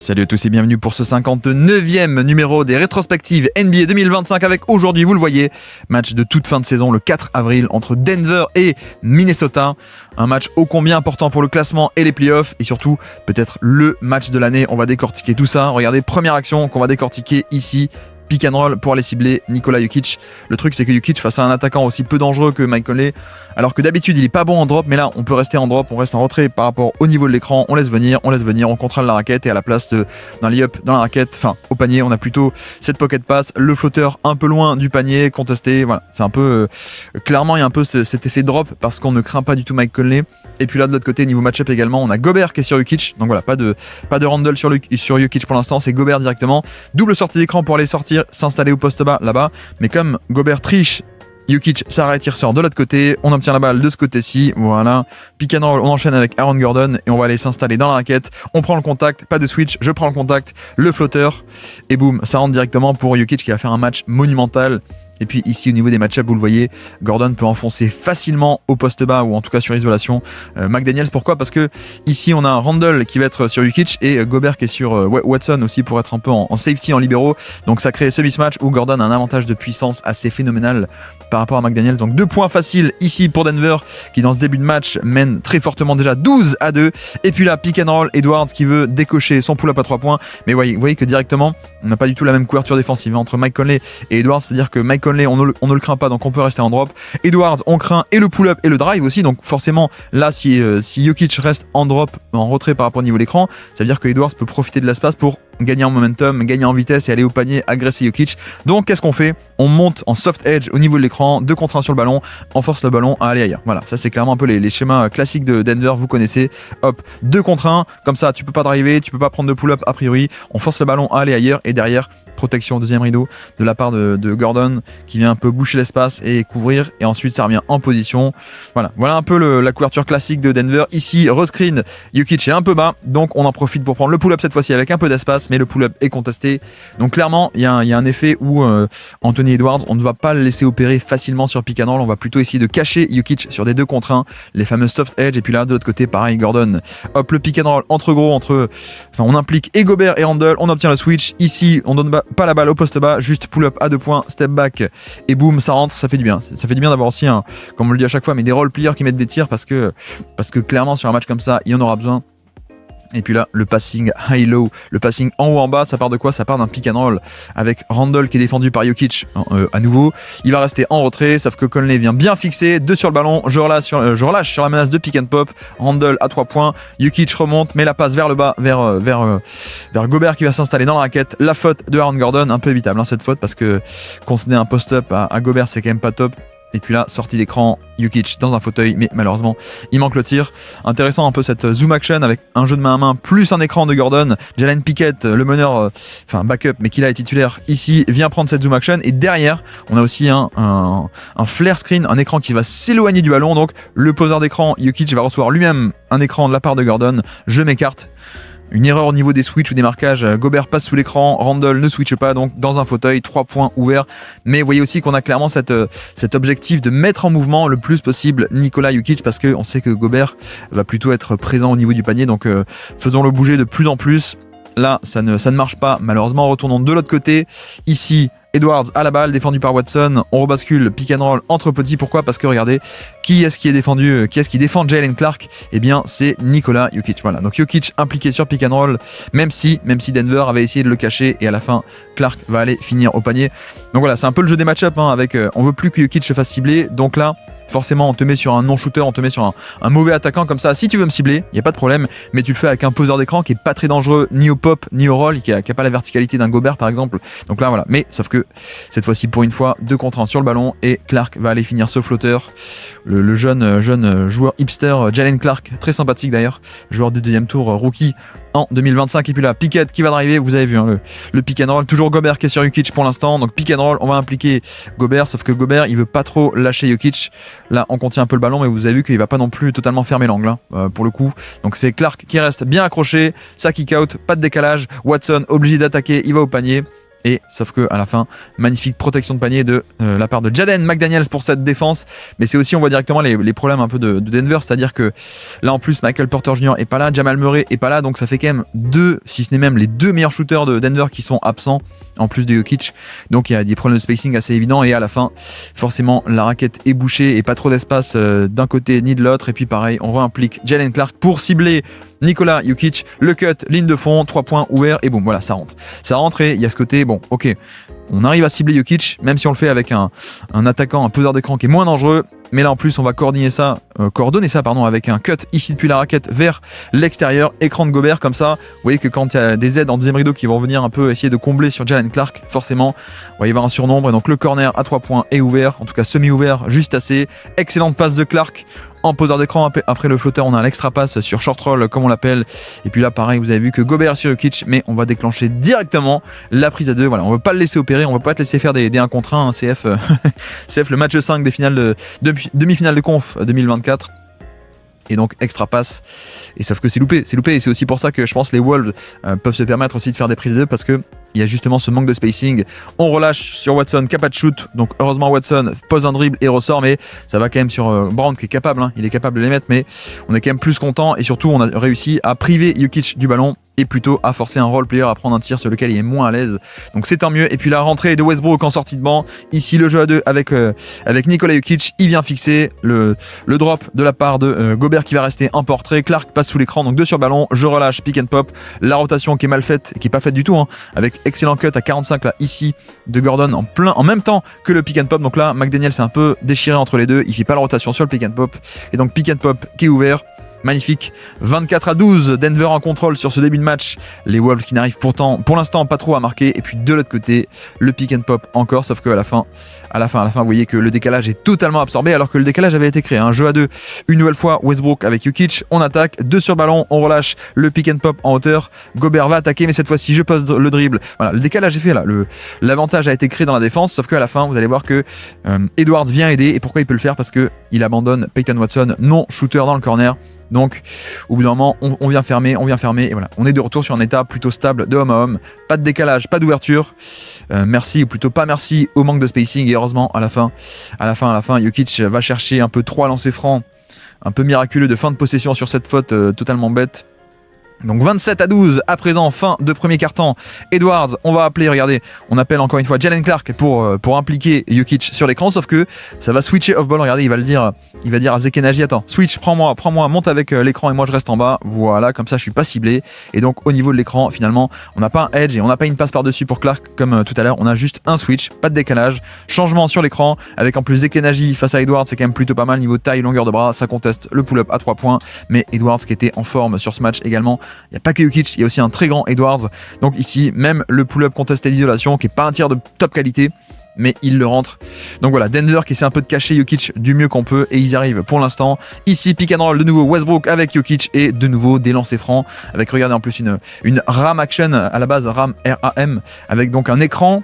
Salut à tous et bienvenue pour ce 59e numéro des rétrospectives NBA 2025 avec aujourd'hui, vous le voyez, match de toute fin de saison le 4 avril entre Denver et Minnesota. Un match ô combien important pour le classement et les playoffs et surtout peut-être le match de l'année. On va décortiquer tout ça. Regardez, première action qu'on va décortiquer ici. Pick and roll pour aller cibler Nikola Jokic. Le truc c'est que Jokic face à un attaquant aussi peu dangereux que Mike Conley, alors que d'habitude il est pas bon en drop, mais là on peut rester en drop, on reste en retrait par rapport au niveau de l'écran, on laisse venir, on contrôle la raquette et à la place d'un lay-up dans la raquette, enfin au panier, on a plutôt cette pocket pass, le flotteur un peu loin du panier, contesté, voilà, c'est un peu clairement il y a un peu cet effet drop parce qu'on ne craint pas du tout Mike Conley. Et puis là de l'autre côté niveau match-up également, on a Gobert qui est sur Jokic, donc voilà, pas de Randle sur Jokic pour l'instant, c'est Gobert directement, double sortie d'écran pour aller sortir, s'installer au poste bas là-bas, mais comme Gobert triche, Jokic s'arrête, il ressort de l'autre côté, on obtient la balle de ce côté-ci, voilà, pick and roll, on enchaîne avec Aaron Gordon et on va aller s'installer dans la raquette, on prend le contact, pas de switch, je prends le contact, le flotteur et boum, ça rentre directement pour Jokic qui va faire un match monumental. Et puis ici au niveau des match-ups, vous le voyez, Gordon peut enfoncer facilement au poste bas ou en tout cas sur isolation McDaniels. Pourquoi ? Parce que ici on a un Randle qui va être sur Jokic et Gobert qui est sur Watson aussi pour être un peu en safety, en libéraux. Donc ça crée ce mismatch où Gordon a un avantage de puissance assez phénoménal par rapport à McDaniels. Donc 2 points faciles ici pour Denver qui dans ce début de match mène très fortement déjà 12-2. Et puis là, pick and roll, Edwards qui veut décocher son pull-up à 3 points. Mais vous voyez que directement, on n'a pas du tout la même couverture défensive entre Mike Conley et Edwards. C'est-à-dire que Mike Conley, on ne le craint pas, donc on peut rester en drop. Edwards, on craint et le pull-up et le drive aussi. Donc forcément, là, si Jokic reste en drop, en retrait par rapport au niveau de l'écran, ça veut dire que Edwards peut profiter de l'espace pour gagner en momentum, gagner en vitesse et aller au panier, agresser Jokic. Donc qu'est-ce qu'on fait ? On monte en soft edge au niveau de l'écran, 2 contre 1 sur le ballon, on force le ballon à aller ailleurs. Voilà, ça c'est clairement un peu les schémas classiques de Denver, vous connaissez. Hop, 2 contre 1, comme ça tu peux pas driver, tu peux pas prendre de pull-up a priori, on force le ballon à aller ailleurs et derrière, protection deuxième rideau de la part de Gordon qui vient un peu boucher l'espace et couvrir et ensuite ça revient en position. Voilà un peu la couverture classique de Denver. Ici, rescreen, Jokic est un peu bas, donc on en profite pour prendre le pull-up cette fois-ci avec un peu d'espace, mais le pull-up est contesté. Donc clairement, il y a un effet où Anthony Edwards, on ne va pas le laisser opérer facilement sur pick and roll, on va plutôt essayer de cacher Jokic sur des 2 contre 1, les fameux soft edge, et puis là de l'autre côté, pareil, Gordon. Hop, le pick and roll on implique et Gobert et Randle, on obtient le switch. Ici, on donne pas la balle au poste bas, juste pull-up à 2 points, step back, et boum, ça rentre, ça fait du bien. Ça fait du bien d'avoir aussi, comme on le dit à chaque fois, mais des role players qui mettent des tirs parce que clairement sur un match comme ça, il y en aura besoin. Et puis là, le passing high-low, le passing en haut en bas, ça part de quoi ? Ça part d'un pick and roll avec Randle qui est défendu par Jokic à nouveau. Il va rester en retrait, sauf que Conley vient bien fixer, 2 sur le ballon, je relâche sur la menace de pick and pop. Randle à 3 points, Jokic remonte, mais la passe vers le bas, vers Gobert qui va s'installer dans la raquette. La faute de Aaron Gordon, un peu évitable cette faute parce que concéder un post-up à Gobert, c'est quand même pas top. Et puis là, sortie d'écran, Jokic dans un fauteuil, mais malheureusement, il manque le tir. Intéressant un peu cette zoom action avec un jeu de main à main, plus un écran de Gordon. Jalen Pickett, le meneur, backup, mais qui là est titulaire ici, vient prendre cette zoom action. Et derrière, on a aussi un flare screen, un écran qui va s'éloigner du ballon. Donc le poseur d'écran, Jokic, va recevoir lui-même un écran de la part de Gordon. Je m'écarte. Une erreur au niveau des switches ou des marquages, Gobert passe sous l'écran, Randle ne switche pas, donc dans un fauteuil, 3 points ouverts. Mais vous voyez aussi qu'on a clairement cet objectif de mettre en mouvement le plus possible Nikola Jokic parce qu'on sait que Gobert va plutôt être présent au niveau du panier, donc faisons-le bouger de plus en plus. Là, ça ne marche pas, malheureusement, retournons de l'autre côté. Ici, Edwards à la balle, défendu par Watson. On rebascule pick and roll entre petits. Pourquoi ? Parce que regardez, qui est-ce qui défend Jalen Clark ? Eh bien, c'est Nikola Jokic. Voilà, donc Jokic impliqué sur pick and roll, même si Denver avait essayé de le cacher et à la fin, Clark va aller finir au panier. Donc voilà, c'est un peu le jeu des match-up avec on veut plus que Jokic se fasse cibler. Donc là, forcément, on te met sur un non-shooter, on te met sur un mauvais attaquant comme ça. Si tu veux me cibler, il n'y a pas de problème, mais tu le fais avec un poseur d'écran qui est pas très dangereux, ni au pop, ni au roll, qui a pas la verticalité d'un Gobert par exemple. Donc là, voilà. Mais sauf que cette fois-ci, pour une fois, 2 contre 1 sur le ballon et Clark va aller finir ce flotteur. Le jeune joueur hipster, Jalen Clark, très sympathique d'ailleurs, joueur du 2e tour, rookie en 2025. Et puis là, Pickett qui va driver, vous avez vu le pick and roll, toujours Gobert qui est sur Jokic pour l'instant, donc pick and roll, on va impliquer Gobert, sauf que Gobert il veut pas trop lâcher Jokic. Là on contient un peu le ballon, mais vous avez vu qu'il va pas non plus totalement fermer l'angle pour le coup. Donc c'est Clark qui reste bien accroché, ça kick out, pas de décalage, Watson obligé d'attaquer, il va au panier. Et sauf que à la fin, magnifique protection de panier de la part de Jaden McDaniels pour cette défense. Mais c'est aussi, on voit directement les problèmes un peu de Denver, c'est-à-dire que là en plus Michael Porter Jr. est pas là, Jamal Murray est pas là, donc ça fait quand même deux, si ce n'est même les deux meilleurs shooters de Denver qui sont absents en plus de Jokic. Donc il y a des problèmes de spacing assez évidents et à la fin, forcément la raquette est bouchée et pas trop d'espace d'un côté ni de l'autre. Et puis pareil, on réimplique Jalen Clark pour cibler Nikola Jokic, le cut, ligne de fond, 3 points ouverts et boum, voilà, ça rentre. Ça rentre et il y a ce côté, bon, ok, on arrive à cibler Jokic, même si on le fait avec un attaquant, un poseur d'écran qui est moins dangereux. Mais là en plus on va coordonner ça avec un cut ici depuis la raquette vers l'extérieur, écran de Gobert comme ça. Vous voyez que quand il y a des aides en deuxième rideau qui vont venir un peu essayer de combler sur Jalen Clark, forcément il va y avoir un surnombre et donc le corner à 3 points est ouvert, en tout cas semi-ouvert, juste assez. Excellente passe de Clark en poseur d'écran. Après le flotteur, on a l'extra passe sur short roll comme on l'appelle. Et puis là pareil, vous avez vu que Gobert sur Jokic, mais on va déclencher directement la prise à 2. Voilà, on veut pas le laisser opérer, on veut pas te laisser faire des 1 contre 1, CF, CF le match 5 des finales demi-finale de conf 2024. Et donc extra passe, et sauf que c'est loupé, et c'est aussi pour ça que je pense les Wolves peuvent se permettre aussi de faire des prises de 2 parce que il y a justement ce manque de spacing. On relâche sur Watson, capable de shoot, donc heureusement Watson pose un dribble et ressort, mais ça va quand même sur Brown qui est capable, il est capable de les mettre, mais on est quand même plus content et surtout on a réussi à priver Jokic du ballon et plutôt à forcer un role player à prendre un tir sur lequel il est moins à l'aise. Donc c'est tant mieux. Et puis la rentrée de Westbrook en sortie de banc. Ici le jeu à 2 avec Nikola Jokic. Il vient fixer le drop de la part de Gobert qui va rester en portrait. Clark passe sous l'écran, donc 2 sur ballon. Je relâche, pick and pop. La rotation qui est mal faite, qui est pas faite du tout, avec excellent cut à 45 là ici de Gordon en même temps que le pick and pop. Donc là McDaniel s'est un peu déchiré entre les deux. Il fait pas la rotation sur le pick and pop. Et donc pick and pop qui est ouvert. Magnifique, 24-12, Denver en contrôle sur ce début de match. Les Wolves qui n'arrivent pourtant pour l'instant pas trop à marquer. Et puis de l'autre côté, le pick and pop encore, sauf qu'à la fin, vous voyez que le décalage est totalement absorbé alors que le décalage avait été créé. Un jeu à 2, une nouvelle fois Westbrook avec Jokic, on attaque, 2 sur ballon, on relâche le pick and pop en hauteur. Gobert va attaquer, mais cette fois-ci je pose le dribble. Voilà, le décalage est fait là. L'avantage a été créé dans la défense, sauf qu'à la fin, vous allez voir que Edwards vient aider. Et pourquoi il peut le faire? Parce qu'il abandonne Peyton Watson, non shooter dans le corner. Donc au bout d'un moment on vient fermer et voilà, on est de retour sur un état plutôt stable de homme à homme, pas de décalage, pas d'ouverture. Merci, ou plutôt pas merci au manque de spacing. Et heureusement à la fin Jokic va chercher un peu 3 lancers francs un peu miraculeux de fin de possession sur cette faute totalement bête. Donc 27-12 à présent, fin de premier quart-temps. Edwards, on va appeler, regardez, on appelle encore une fois Jalen Clark pour impliquer Jokic sur l'écran, sauf que ça va switcher off-ball, regardez, il va dire à Zekenaji, attends, switch, prends-moi, monte avec l'écran et moi je reste en bas, voilà, comme ça je suis pas ciblé. Et donc au niveau de l'écran, finalement, on n'a pas un edge et on n'a pas une passe par-dessus pour Clark comme tout à l'heure, on a juste un switch, pas de décalage, changement sur l'écran, avec en plus Zekenaji face à Edwards, c'est quand même plutôt pas mal niveau taille, longueur de bras, ça conteste le pull-up à 3 points, mais Edwards qui était en forme sur ce match également. Il n'y a pas que Jokic, il y a aussi un très grand Edwards. Donc ici, même le pull-up contesté d'isolation, qui n'est pas un tir de top qualité, mais il le rentre. Donc voilà, Denver qui essaie un peu de cacher Jokic du mieux qu'on peut, et ils y arrivent pour l'instant. Ici, pick and roll de nouveau Westbrook avec Jokic, et de nouveau des lancers francs, avec, regardez en plus, une RAM action, à la base RAM RAM, avec donc un écran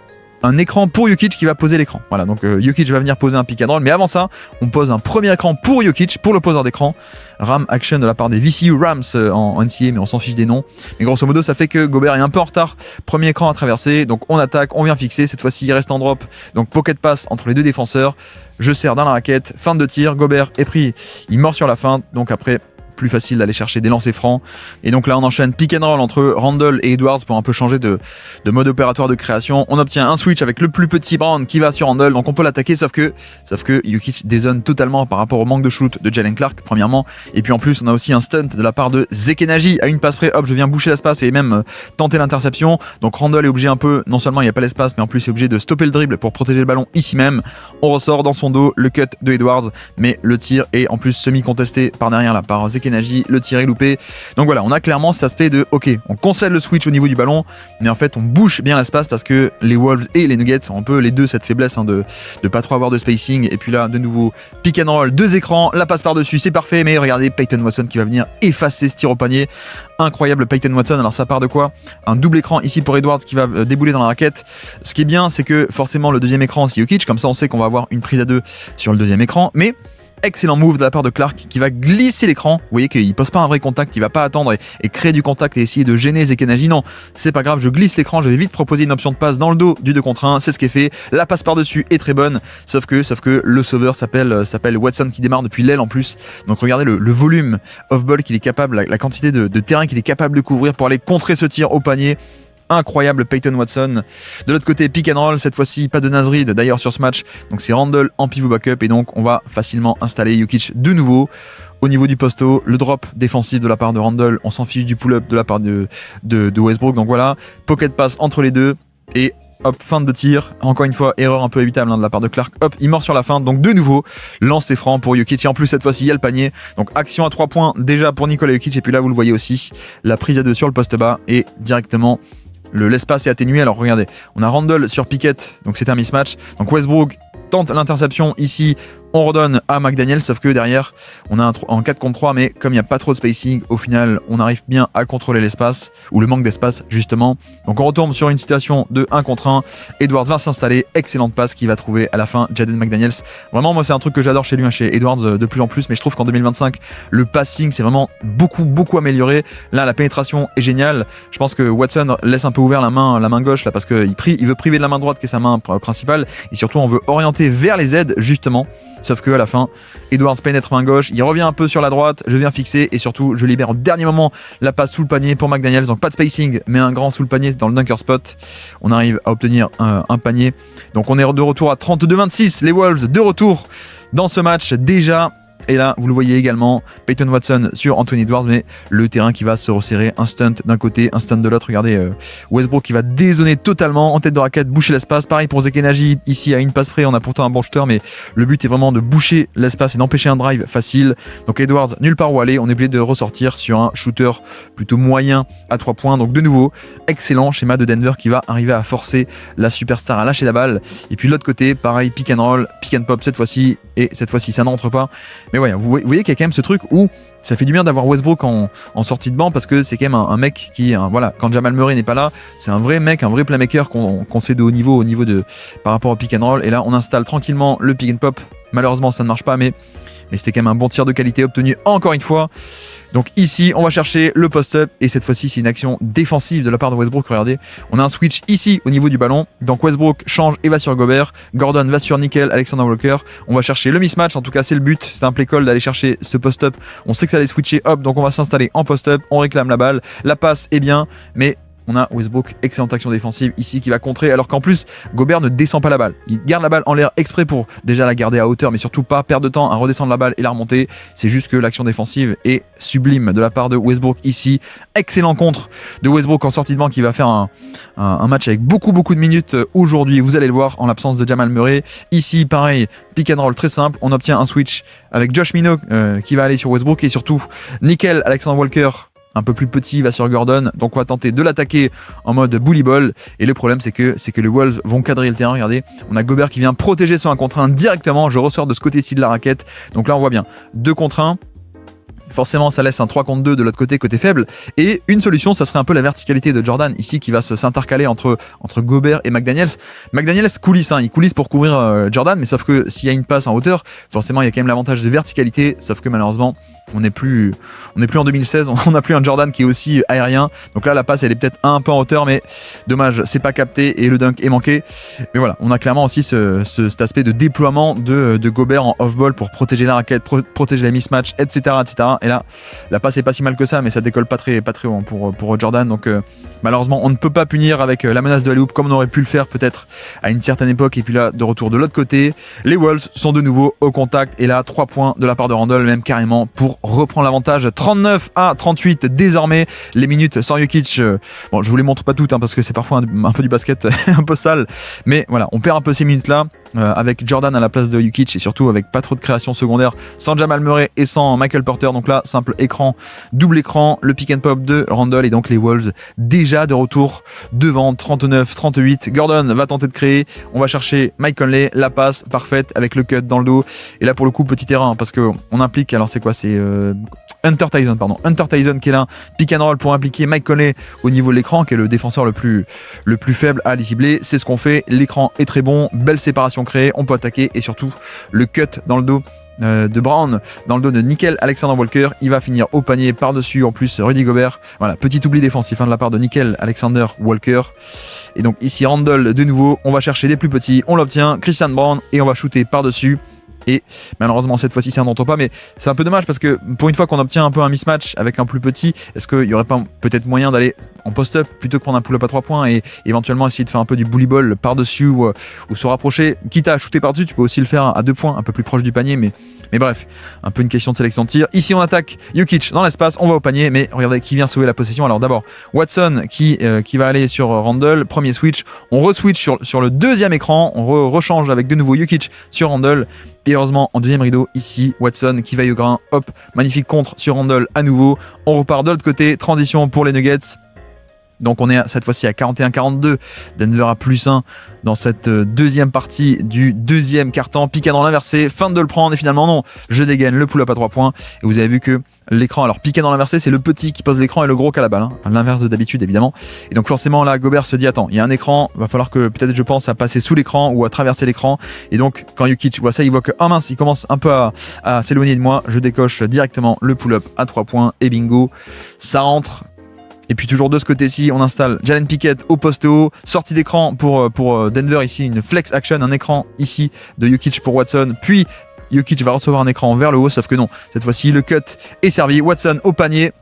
pour Jokic qui va poser l'écran. Voilà, donc Jokic va venir poser un pick and roll, mais avant ça, on pose un premier écran pour Jokic, pour le poseur d'écran. RAM action de la part des VCU Rams en NCAA, mais on s'en fiche des noms. Mais grosso modo, ça fait que Gobert est un peu en retard. Premier écran à traverser, donc on attaque, on vient fixer. Cette fois-ci, il reste en drop, donc pocket pass entre les deux défenseurs. Je serre dans la raquette, fin de tir, Gobert est pris, il mord sur la fin, donc après plus facile d'aller chercher des lancers francs. Et donc là on enchaîne pick and roll entre Randle et Edwards pour un peu changer de mode opératoire de création. On obtient un switch avec le plus petit Brown qui va sur Randle, donc on peut l'attaquer, sauf que Jokic dézone totalement par rapport au manque de shoot de Jalen Clark premièrement, et puis en plus on a aussi un stunt de la part de Zekenaji à une passe près, hop je viens boucher l'espace et même tenter l'interception. Donc Randle est obligé un peu, non seulement il n'y a pas l'espace, mais en plus il est obligé de stopper le dribble pour protéger le ballon ici même. On ressort dans son dos le cut de Edwards, mais le tir est en plus semi-contesté par derrière là par Zekenaji, le tir est loupé. Donc voilà, on a clairement cet aspect de ok, on concède le switch au niveau du ballon, mais en fait on bouche bien l'espace parce que les Wolves et les Nuggets ont un peu les deux cette faiblesse de pas trop avoir de spacing. Et puis là de nouveau pick and roll, 2 écrans, la passe par dessus, c'est parfait, mais regardez Peyton Watson qui va venir effacer ce tir au panier. Incroyable Peyton Watson. Alors ça part de quoi? Un double écran ici pour Edwards qui va débouler dans la raquette. Ce qui est bien, c'est que forcément le deuxième écran c'est Jokic, comme ça on sait qu'on va avoir une prise à 2 sur le deuxième écran, mais excellent move de la part de Clark qui va glisser l'écran. Vous voyez qu'il pose pas un vrai contact, il va pas attendre et créer du contact et essayer de gêner Zekenaji. Non, c'est pas grave, je glisse l'écran, je vais vite proposer une option de passe dans le dos du 2 contre 1, c'est ce qui est fait. La passe par-dessus est très bonne, sauf que le sauveur s'appelle Watson qui démarre depuis l'aile en plus. Donc regardez le volume off-ball qu'il est capable, la quantité de terrain qu'il est capable de couvrir pour aller contrer ce tir au panier. Incroyable Peyton Watson. De l'autre côté, pick and roll, cette fois-ci pas de Nasrid d'ailleurs sur ce match. Donc c'est Randle en pivot backup et donc on va facilement installer Jokic de nouveau. Au niveau du posto, le drop défensif de la part de Randle, on s'en fiche du pull-up de la part de Westbrook. Donc voilà, pocket pass entre les deux et hop, fin de tir. Encore une fois, erreur un peu évitable de la part de Clark. Hop, il mord sur la fin. Donc de nouveau, lancer franc pour Jokic. Et en plus, cette fois-ci, il y a le panier. Donc action à 3 points déjà pour Nikola Jokic. Et puis là, vous le voyez aussi, la prise à 2 sur le poste bas et directement l'espace est atténué. Alors regardez, on a Randle sur Pickett, donc c'est un mismatch. Donc Westbrook tente l'interception ici, on redonne à McDaniel, sauf que derrière on a en 4 contre 3, mais comme il n'y a pas trop de spacing, au final on arrive bien à contrôler l'espace, ou le manque d'espace justement. Donc on retourne sur une situation de 1 contre 1, Edwards va s'installer, excellente passe qu'il va trouver à la fin, Jaden McDaniels. Vraiment moi c'est un truc que j'adore chez lui, chez Edwards de plus en plus, mais je trouve qu'en 2025 le passing c'est vraiment beaucoup amélioré. Là la pénétration est géniale, je pense que Watson laisse un peu ouvert la main gauche là parce qu'il veut priver de la main droite qui est sa main principale, et surtout on veut orienter vers les aides justement. Sauf que à la fin, Edwards pénètre main gauche, il revient un peu sur la droite, je viens fixer et surtout je libère au dernier moment la passe sous le panier pour McDaniels. Donc pas de spacing, mais un grand sous le panier dans le dunker spot. On arrive à obtenir un panier. Donc on est de retour à 32-26. Les Wolves de retour dans ce match déjà. Et là, vous le voyez également, Peyton Watson sur Anthony Edwards, mais le terrain qui va se resserrer, un stunt d'un côté, un stunt de l'autre. Regardez, Westbrook qui va dézoner totalement en tête de raquette, boucher l'espace. Pareil pour Zekenaji, ici à une passe près, on a pourtant un bon shooter, mais le but est vraiment de boucher l'espace et d'empêcher un drive facile. Donc Edwards, nulle part où aller, on est obligé de ressortir sur un shooter plutôt moyen à 3 points. Donc de nouveau, excellent schéma de Denver qui va arriver à forcer la superstar à lâcher la balle. Et puis de l'autre côté, pareil, pick and roll, pick and pop cette fois-ci, et cette fois-ci ça n'entre pas. Mais ouais, vous voyez qu'il y a quand même ce truc où ça fait du bien d'avoir Westbrook en sortie de banc parce que c'est quand même un mec qui, voilà, quand Jamal Murray n'est pas là, c'est un vrai mec, un vrai playmaker qu'on sait de haut niveau par rapport au pick and roll. Et là, on installe tranquillement le pick and pop. Malheureusement, ça ne marche pas, mais c'était quand même un bon tir de qualité obtenu encore une fois. Donc ici, on va chercher le post-up et cette fois-ci, c'est une action défensive de la part de Westbrook. Regardez, on a un switch ici au niveau du ballon. Donc Westbrook change et va sur Gobert. Gordon va sur Nickel, Alexander Walker. On va chercher le mismatch. En tout cas, c'est le but. C'est un play call d'aller chercher ce post-up. On sait que ça allait switcher. Hop, donc on va s'installer en post-up. On réclame la balle. La passe est bien, mais on a Westbrook, excellente action défensive ici qui va contrer, alors qu'en plus Gobert ne descend pas la balle, il garde la balle en l'air exprès pour déjà la garder à hauteur, mais surtout pas perdre de temps à redescendre la balle et la remonter. C'est juste que l'action défensive est sublime de la part de Westbrook ici. Excellent contre de Westbrook en sortie de banc qui va faire un match avec beaucoup de minutes aujourd'hui, vous allez le voir, en l'absence de Jamal Murray. Ici pareil, pick and roll très simple, on obtient un switch avec Josh Minnow qui va aller sur Westbrook et surtout Nickel, Alexander Walker un peu plus petit va sur Gordon, donc on va tenter de l'attaquer en mode bully ball. Et le problème c'est que les Wolves vont cadrer le terrain. Regardez, on a Gobert qui vient protéger son 1 contre 1 directement. Je ressors de ce côté-ci de la raquette, donc là on voit bien 2 contre 1. Forcément, ça laisse un 3 contre 2 de l'autre côté faible. Et une solution, ça serait un peu la verticalité de Jordan ici qui va s'intercaler entre Gobert et McDaniels. McDaniels coulisse, il coulisse pour couvrir Jordan, mais sauf que s'il y a une passe en hauteur, forcément il y a quand même l'avantage de verticalité. Sauf que malheureusement, on n'est plus en 2016, on n'a plus un Jordan qui est aussi aérien. Donc là, la passe elle est peut-être un peu en hauteur, mais dommage, c'est pas capté et le dunk est manqué. Mais voilà, on a clairement aussi cet aspect de déploiement de Gobert en off-ball pour protéger la raquette, protéger les mismatchs, etc. Et là, la passe est pas si mal que ça, mais ça décolle pas très haut pour Jordan. Donc malheureusement, on ne peut pas punir avec la menace de alley-oop comme on aurait pu le faire peut-être à une certaine époque. Et puis là, de retour de l'autre côté, les Wolves sont de nouveau au contact. Et là, 3 points de la part de Randle, même carrément pour reprendre l'avantage. 39-38 désormais. Les minutes sans Jokic. Bon, je vous les montre pas toutes parce que c'est parfois un peu du basket un peu sale. Mais voilà, on perd un peu ces minutes-là. Avec Jordan à la place de Jokic et surtout avec pas trop de création secondaire, sans Jamal Murray et sans Michael Porter. Donc là, simple écran, double écran, le pick and pop de Randle et donc les Wolves déjà de retour devant 39-38. Gordon va tenter de créer, on va chercher Mike Conley, la passe parfaite avec le cut dans le dos. Et là pour le coup petit terrain parce que on implique, alors c'est quoi, c'est Hunter Tyson qui est là, pick and roll pour impliquer Mike Conley au niveau de l'écran, qui est le défenseur le plus faible à aller cibler. C'est ce qu'on fait, l'écran est très bon, belle séparation créée, on peut attaquer et surtout le cut dans le dos de Brown dans le dos de Nickel Alexander Walker. Il va finir au panier par-dessus en plus Rudy Gobert. Voilà, petit oubli défensif de la part de Nickel Alexander Walker. Et donc ici Randle de nouveau, on va chercher des plus petits, on l'obtient, Christian Brown, et on va shooter par-dessus. Et malheureusement cette fois-ci ça n'entend pas, mais c'est un peu dommage parce que pour une fois qu'on obtient un peu un mismatch avec un plus petit, est-ce qu'il n'y aurait pas peut-être moyen d'aller en post-up plutôt que prendre un pull-up à 3 points et éventuellement essayer de faire un peu du bully ball par-dessus ou se rapprocher, quitte à shooter par-dessus, tu peux aussi le faire à 2 points, un peu plus proche du panier, mais bref, un peu une question de sélection de tir. Ici on attaque Jokic dans l'espace, on va au panier, mais regardez qui vient sauver la possession. Alors d'abord Watson qui va aller sur Randle, premier switch, on re-switch sur le deuxième écran, on rechange avec de nouveau Jokic sur Randle. Et heureusement, en deuxième rideau, ici, Watson qui vaille au grain. Hop, magnifique contre sur Randle à nouveau. On repart de l'autre côté, transition pour les Nuggets. Donc on est cette fois-ci à 41-42. Denver à +1 dans cette deuxième partie du deuxième quart-temps. Pick and roll inversé, fin de le prendre et finalement non, je dégaine le pull-up à 3 points. Et vous avez vu que l'écran, alors pick and roll inversé, c'est le petit qui pose l'écran et le gros qui a la balle. L'inverse de d'habitude évidemment. Et donc forcément là, Gobert se dit attends, il y a un écran, va falloir que peut-être je pense à passer sous l'écran ou à traverser l'écran. Et donc quand Jokic voit ça, il voit que mince, il commence un peu à s'éloigner de moi. Je décoche directement le pull-up à 3 points et bingo, ça rentre. Et puis toujours de ce côté-ci, on installe Jalen Pickett au poste haut, sortie d'écran pour Denver ici, une flex action, un écran ici de Jokic pour Watson, puis Jokic va recevoir un écran vers le haut, sauf que non, cette fois-ci le cut est servi, Watson au panier,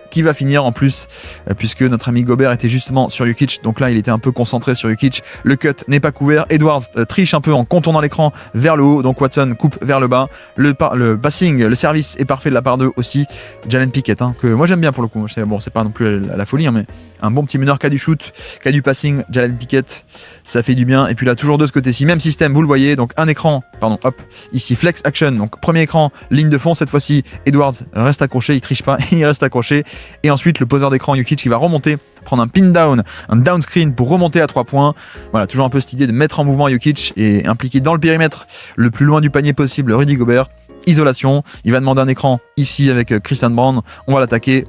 qui va finir en plus, puisque notre ami Gobert était justement sur Jokic, donc là il était un peu concentré sur Jokic, le cut n'est pas couvert, Edwards triche un peu en contournant l'écran vers le haut, donc Watson coupe vers le bas, le passing, le service est parfait de la part d'eux aussi, Jalen Pickett, que moi j'aime bien pour le coup, bon c'est pas non plus la folie, mais un bon petit meneur qui a du shoot, qui a du passing, Jalen Pickett, ça fait du bien, et puis là toujours de ce côté-ci, même système, vous le voyez, donc un écran, hop, ici flex action, donc premier écran, ligne de fond, cette fois-ci Edwards reste accroché, il triche pas, il reste accroché, et ensuite le poseur d'écran Jokic qui va remonter, prendre un pin down, un down screen pour remonter à 3 points. Voilà, toujours un peu cette idée de mettre en mouvement Jokic et impliquer dans le périmètre le plus loin du panier possible Rudy Gobert. Isolation, il va demander un écran ici avec Christian Brown, on va l'attaquer.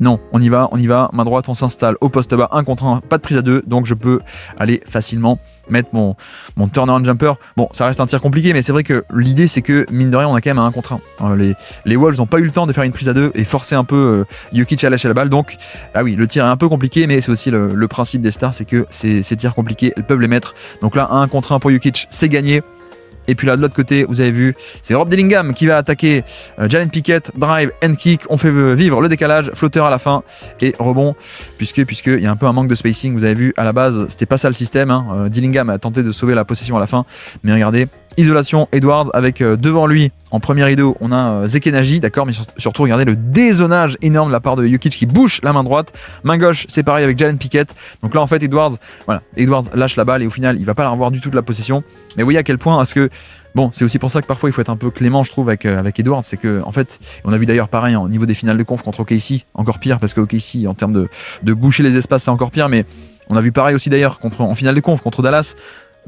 Non, on y va, main droite, on s'installe au poste bas, 1 contre 1, pas de prise à 2, donc je peux aller facilement mettre mon turnaround jumper. Bon, ça reste un tir compliqué, mais c'est vrai que l'idée c'est que, mine de rien, on a quand même un 1 contre 1. Les Wolves n'ont pas eu le temps de faire une prise à 2 et forcer un peu Jokic à lâcher la balle, donc, ah oui, le tir est un peu compliqué, mais c'est aussi le principe des stars, c'est que ces tirs compliqués, elles peuvent les mettre. Donc là, 1 contre 1 pour Jokic, c'est gagné. Et puis là de l'autre côté, vous avez vu, c'est Rob Dillingham qui va attaquer Jalen Pickett, drive and kick, on fait vivre le décalage, flotteur à la fin et rebond, puisqu'il y a un peu un manque de spacing, vous avez vu à la base, c'était pas ça le système, Dillingham a tenté de sauver la possession à la fin, mais regardez, isolation Edwards avec devant lui en premier rideau, on a Zekenaji, d'accord, mais surtout regardez le dézonage énorme de la part de Jokic qui bouge la main droite, main gauche c'est pareil avec Jalen Pickett, donc là en fait Edwards lâche la balle et au final il va pas la revoir du tout de la possession, mais vous voyez à quel point est-ce que bon, c'est aussi pour ça que parfois il faut être un peu clément, je trouve, avec Edwards. C'est que, en fait, on a vu d'ailleurs pareil au niveau des finales de conf contre OKC, encore pire, parce que OKC, en termes de boucher les espaces, c'est encore pire, mais on a vu pareil aussi d'ailleurs en finale de conf contre Dallas.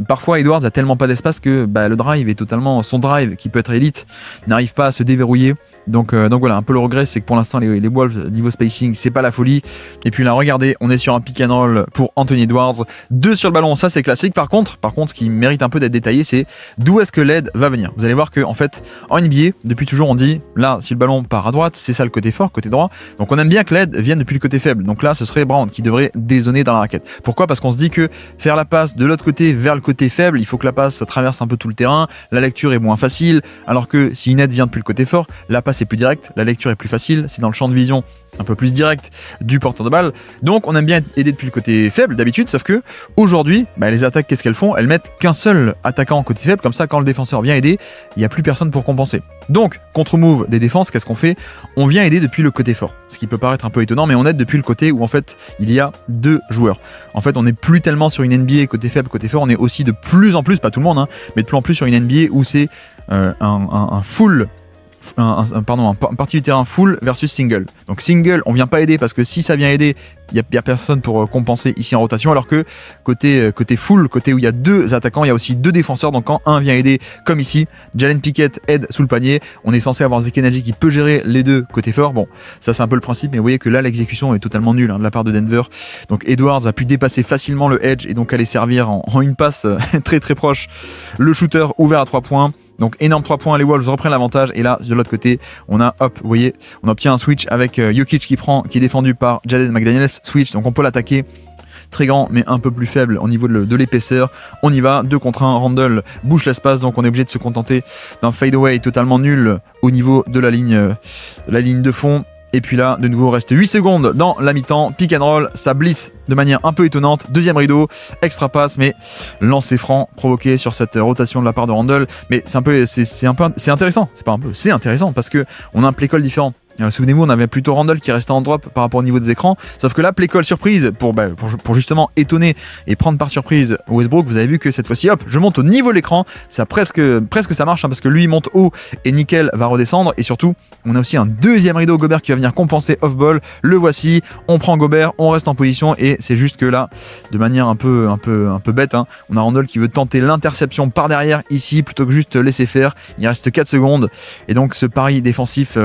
Parfois Edwards a tellement pas d'espace que le drive est totalement, son drive qui peut être élite n'arrive pas à se déverrouiller, donc voilà, un peu le regret c'est que pour l'instant les Wolves niveau spacing c'est pas la folie. Et puis là regardez, on est sur un pick and roll pour Anthony Edwards, 2 sur le ballon, ça c'est classique. Par contre ce qui mérite un peu d'être détaillé, c'est d'où est-ce que l'aide va venir. Vous allez voir que en fait en NBA depuis toujours on dit là si le ballon part à droite c'est ça le côté fort, côté droit, donc on aime bien que l'aide vienne depuis le côté faible, donc là ce serait Brown qui devrait dézoner dans la raquette. Pourquoi? Parce qu'on se dit que faire la passe de l'autre côté vers le côté faible, il faut que la passe traverse un peu tout le terrain, la lecture est moins facile, alors que si une aide vient depuis le côté fort, la passe est plus directe, la lecture est plus facile, c'est dans le champ de vision un peu plus direct du porteur de balle, donc on aime bien aider depuis le côté faible d'habitude, sauf que aujourd'hui, les attaques qu'est-ce qu'elles font? Elles mettent qu'un seul attaquant côté faible, comme ça quand le défenseur vient aider, il n'y a plus personne pour compenser. Donc, contre-move des défenses, qu'est-ce qu'on fait? On vient aider depuis le côté fort, ce qui peut paraître un peu étonnant, mais on aide depuis le côté où en fait il y a 2 joueurs. En fait on n'est plus tellement sur une NBA côté faible, côté fort, on est aussi de plus en plus, pas tout le monde, mais de plus en plus sur une NBA où c'est un partie du terrain full versus single. Donc single, on vient pas aider parce que si ça vient aider, il y a personne pour compenser ici en rotation, alors que côté full, côté où il y a 2 attaquants, il y a aussi 2 défenseurs, donc quand un vient aider, comme ici, Jalen Pickett aide sous le panier, on est censé avoir Zekenaji qui peut gérer les 2 côté fort. Bon, ça c'est un peu le principe, mais vous voyez que là l'exécution est totalement nulle de la part de Denver. Donc Edwards a pu dépasser facilement le edge et donc aller servir en une passe très très proche le shooter ouvert à 3 points. Donc énorme 3 points, les Wolves reprennent l'avantage. Et là, de l'autre côté, on a, hop, vous voyez, on obtient un switch avec Jokic qui est défendu par Jaden McDaniels. Switch, donc on peut l'attaquer. Très grand mais un peu plus faible au niveau de l'épaisseur. On y va, 2 contre 1, Randle bouche l'espace, donc on est obligé de se contenter d'un fadeaway totalement nul au niveau de la ligne de fond. Et puis là, de nouveau, il reste 8 secondes dans la mi-temps, pick and roll, ça blitz de manière un peu étonnante. Deuxième rideau, extra passe, mais lancer franc provoqué sur cette rotation de la part de Randle. Mais c'est intéressant, c'est intéressant parce que on a un play call différent. Souvenez-vous, on avait plutôt Randle qui restait en drop par rapport au niveau des écrans. Sauf que là, play call surprise pour justement étonner et prendre par surprise Westbrook. Vous avez vu que cette fois-ci, hop, je monte au niveau de l'écran. Ça presque ça marche parce que lui il monte haut et Nickel va redescendre. Et surtout, on a aussi un deuxième rideau Gobert qui va venir compenser off-ball. Le voici. On prend Gobert, on reste en position et c'est juste que là, de manière un peu bête, hein, on a Randle qui veut tenter l'interception par derrière ici plutôt que juste laisser faire. Il reste 4 secondes et donc ce pari défensif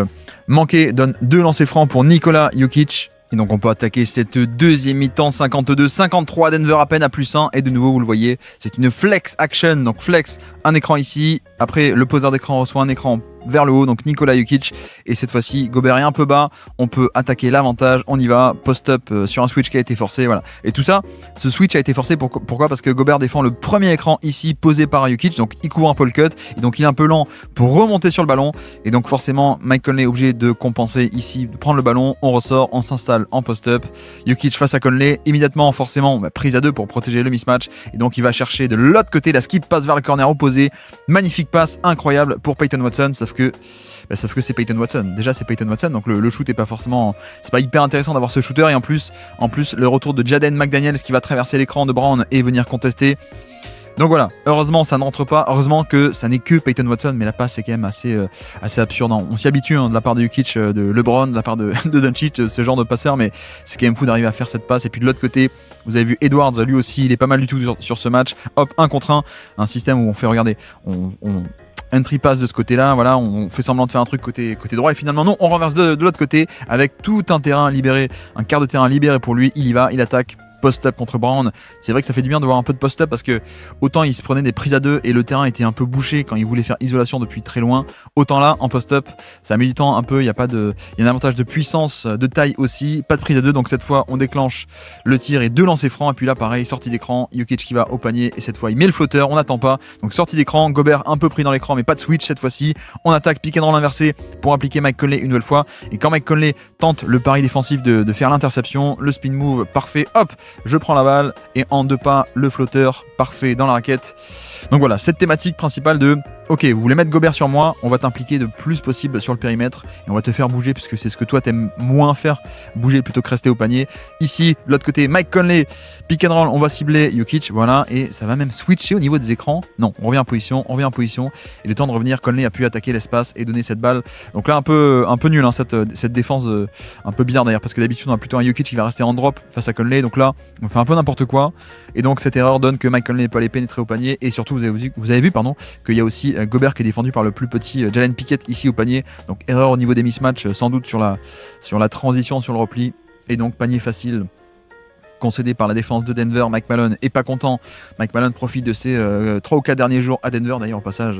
manqué donne 2 lancers francs pour Nikola Jokic. Et donc on peut attaquer cette deuxième mi-temps 52-53, Denver à peine à +1 et de nouveau vous le voyez, c'est une flex action, donc flex, un écran ici, après le poseur d'écran reçoit un écran vers le haut, donc Nikola Jokic, et cette fois-ci Gobert est un peu bas, on peut attaquer l'avantage, on y va, post-up sur un switch qui a été forcé, voilà. Et tout ça, ce switch a été forcé, pourquoi ? Parce que Gobert défend le premier écran ici posé par Jokic, donc il couvre un peu le cut, et donc il est un peu lent pour remonter sur le ballon, et donc forcément Mike Conley est obligé de compenser ici, de prendre le ballon, on ressort, on s'installe en post-up, Jokic face à Conley, immédiatement forcément prise à 2 pour protéger le mismatch, et donc il va chercher de l'autre côté, la skip passe vers le corner opposé, magnifique passe, incroyable pour Peyton Watson, sauf que c'est Peyton Watson. Déjà c'est Peyton Watson, donc le shoot est pas forcément, c'est pas hyper intéressant d'avoir ce shooter, et en plus le retour de Jaden McDaniels qui va traverser l'écran de Brown et venir contester. Donc voilà, heureusement ça ne rentre pas, heureusement que ça n'est que Peyton Watson, mais la passe est quand même assez absurde. On s'y habitue de la part de Jokic, de LeBron, de la part de Doncic, ce genre de passeur, mais c'est quand même fou d'arriver à faire cette passe. Et puis de l'autre côté, vous avez vu Edwards, lui aussi, il est pas mal du tout sur ce match. Hop, 1 contre 1, un système où on fait, regardez, on entry pass de ce côté-là, voilà, on fait semblant de faire un truc côté droit et finalement non, on renverse de l'autre côté avec tout un terrain libéré, un quart de terrain libéré pour lui, il y va, il attaque. Post-up contre Brown, c'est vrai que ça fait du bien de voir un peu de post-up parce que autant il se prenait des prises à 2 et le terrain était un peu bouché quand il voulait faire isolation depuis très loin, autant là en post-up ça met du temps un peu, il y a un avantage de puissance, de taille aussi, pas de prise à 2, donc cette fois on déclenche le tir et 2 lancers francs, et puis là pareil, sortie d'écran, Jokic qui va au panier et cette fois il met le flotteur, on n'attend pas, donc sortie d'écran, Gobert un peu pris dans l'écran mais pas de switch cette fois-ci, on attaque pick and roll inversé pour appliquer Mike Conley une nouvelle fois, et quand Mike Conley tente le pari défensif de faire l'interception, le spin move parfait, hop, je prends la balle et en 2 pas le flotteur parfait dans la raquette. Donc voilà, cette thématique principale de ok, vous voulez mettre Gobert sur moi, on va t'impliquer le plus possible sur le périmètre et on va te faire bouger puisque c'est ce que toi t'aimes moins faire, bouger plutôt que rester au panier. Ici, de l'autre côté, Mike Conley, pick and roll, on va cibler Jokic, voilà, et ça va même switcher au niveau des écrans. Non, on revient en position, et le temps de revenir, Conley a pu attaquer l'espace et donner cette balle. Donc là, un peu nul, hein, cette défense, un peu bizarre d'ailleurs, parce que d'habitude on a plutôt un Jokic qui va rester en drop face à Conley, donc là, on fait un peu n'importe quoi, et donc cette erreur donne que Mike Conley n'est pas allé pénétrer au panier, et surtout vous avez vu qu'il y a aussi Gobert qui est défendu par le plus petit Jalen Pickett ici au panier, donc erreur au niveau des mismatchs sans doute sur la transition, sur le repli, et donc panier facile concédé par la défense de Denver. Mike Malone est pas content, Mike Malone profite de ses 3 ou 4 derniers jours à Denver d'ailleurs au passage,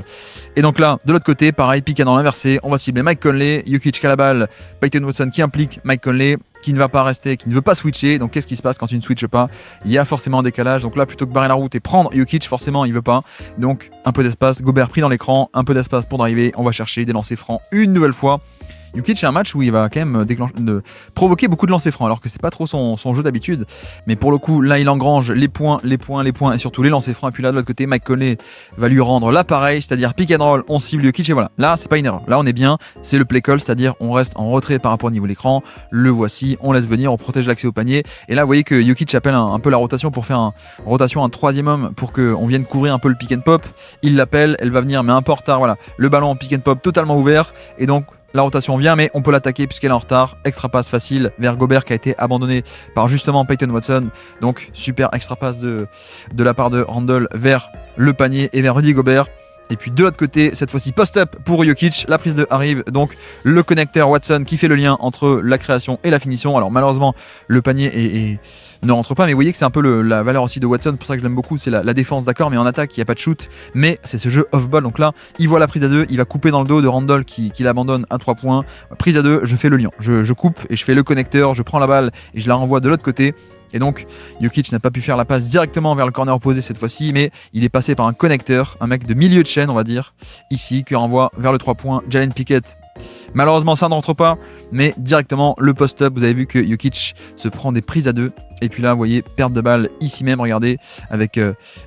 et donc là de l'autre côté pareil, pick and roll inversé, on va cibler Mike Conley, Jokic à la balle, Peyton Watson qui implique Mike Conley qui ne va pas rester, qui ne veut pas switcher. Donc qu'est-ce qui se passe quand tu ne switches pas? Il y a forcément un décalage, donc là plutôt que barrer la route et prendre Jokic, forcément il veut pas, donc un peu d'espace, Gobert pris dans l'écran, un peu d'espace pour driver, on va chercher des lancers francs une nouvelle fois. Jokic, c'est un match où il va quand même provoquer beaucoup de lancers francs, alors que c'est pas trop son jeu d'habitude. Mais pour le coup, là, il engrange les points, et surtout les lancers francs. Et puis là, de l'autre côté, Mike Conley va lui rendre l'appareil, c'est-à-dire pick and roll, on cible Jokic, et voilà. Là, c'est pas une erreur. Là, on est bien, c'est le play call, c'est-à-dire on reste en retrait par rapport au niveau de l'écran. Le voici, on laisse venir, on protège l'accès au panier. Et là, vous voyez que Jokic appelle un peu la rotation pour faire un troisième homme pour qu'on vienne couvrir un peu le pick and pop. Il l'appelle, elle va venir, mais un peu en retard. Voilà, le ballon en pick and pop totalement ouvert, et donc la rotation vient, mais on peut l'attaquer puisqu'elle est en retard. Extra passe facile vers Gobert qui a été abandonné par justement Peyton Watson. Donc super extra passe de la part de Randle vers le panier et vers Rudy Gobert. Et puis de l'autre côté, cette fois-ci post-up pour Jokic, la prise de arrive, donc le connecteur Watson qui fait le lien entre la création et la finition. Alors malheureusement, le panier ne rentre pas, mais vous voyez que c'est un peu la valeur aussi de Watson, pour ça que je l'aime beaucoup, c'est la défense, d'accord, mais en attaque, il n'y a pas de shoot, mais c'est ce jeu off-ball. Donc là, il voit la prise à 2, il va couper dans le dos de Randle qui l'abandonne à 3 points. Prise à 2, je fais le lien, je coupe et je fais le connecteur, je prends la balle et je la renvoie de l'autre côté. Et donc, Jokic n'a pas pu faire la passe directement vers le corner opposé cette fois-ci, mais il est passé par un connecteur, un mec de milieu de chaîne, on va dire, ici, qui renvoie vers le 3 points. Jalen Pickett. Malheureusement, ça ne rentre pas, mais directement le post-up. Vous avez vu que Jokic se prend des prises à 2. Et puis là, vous voyez, perte de balle ici même, regardez, avec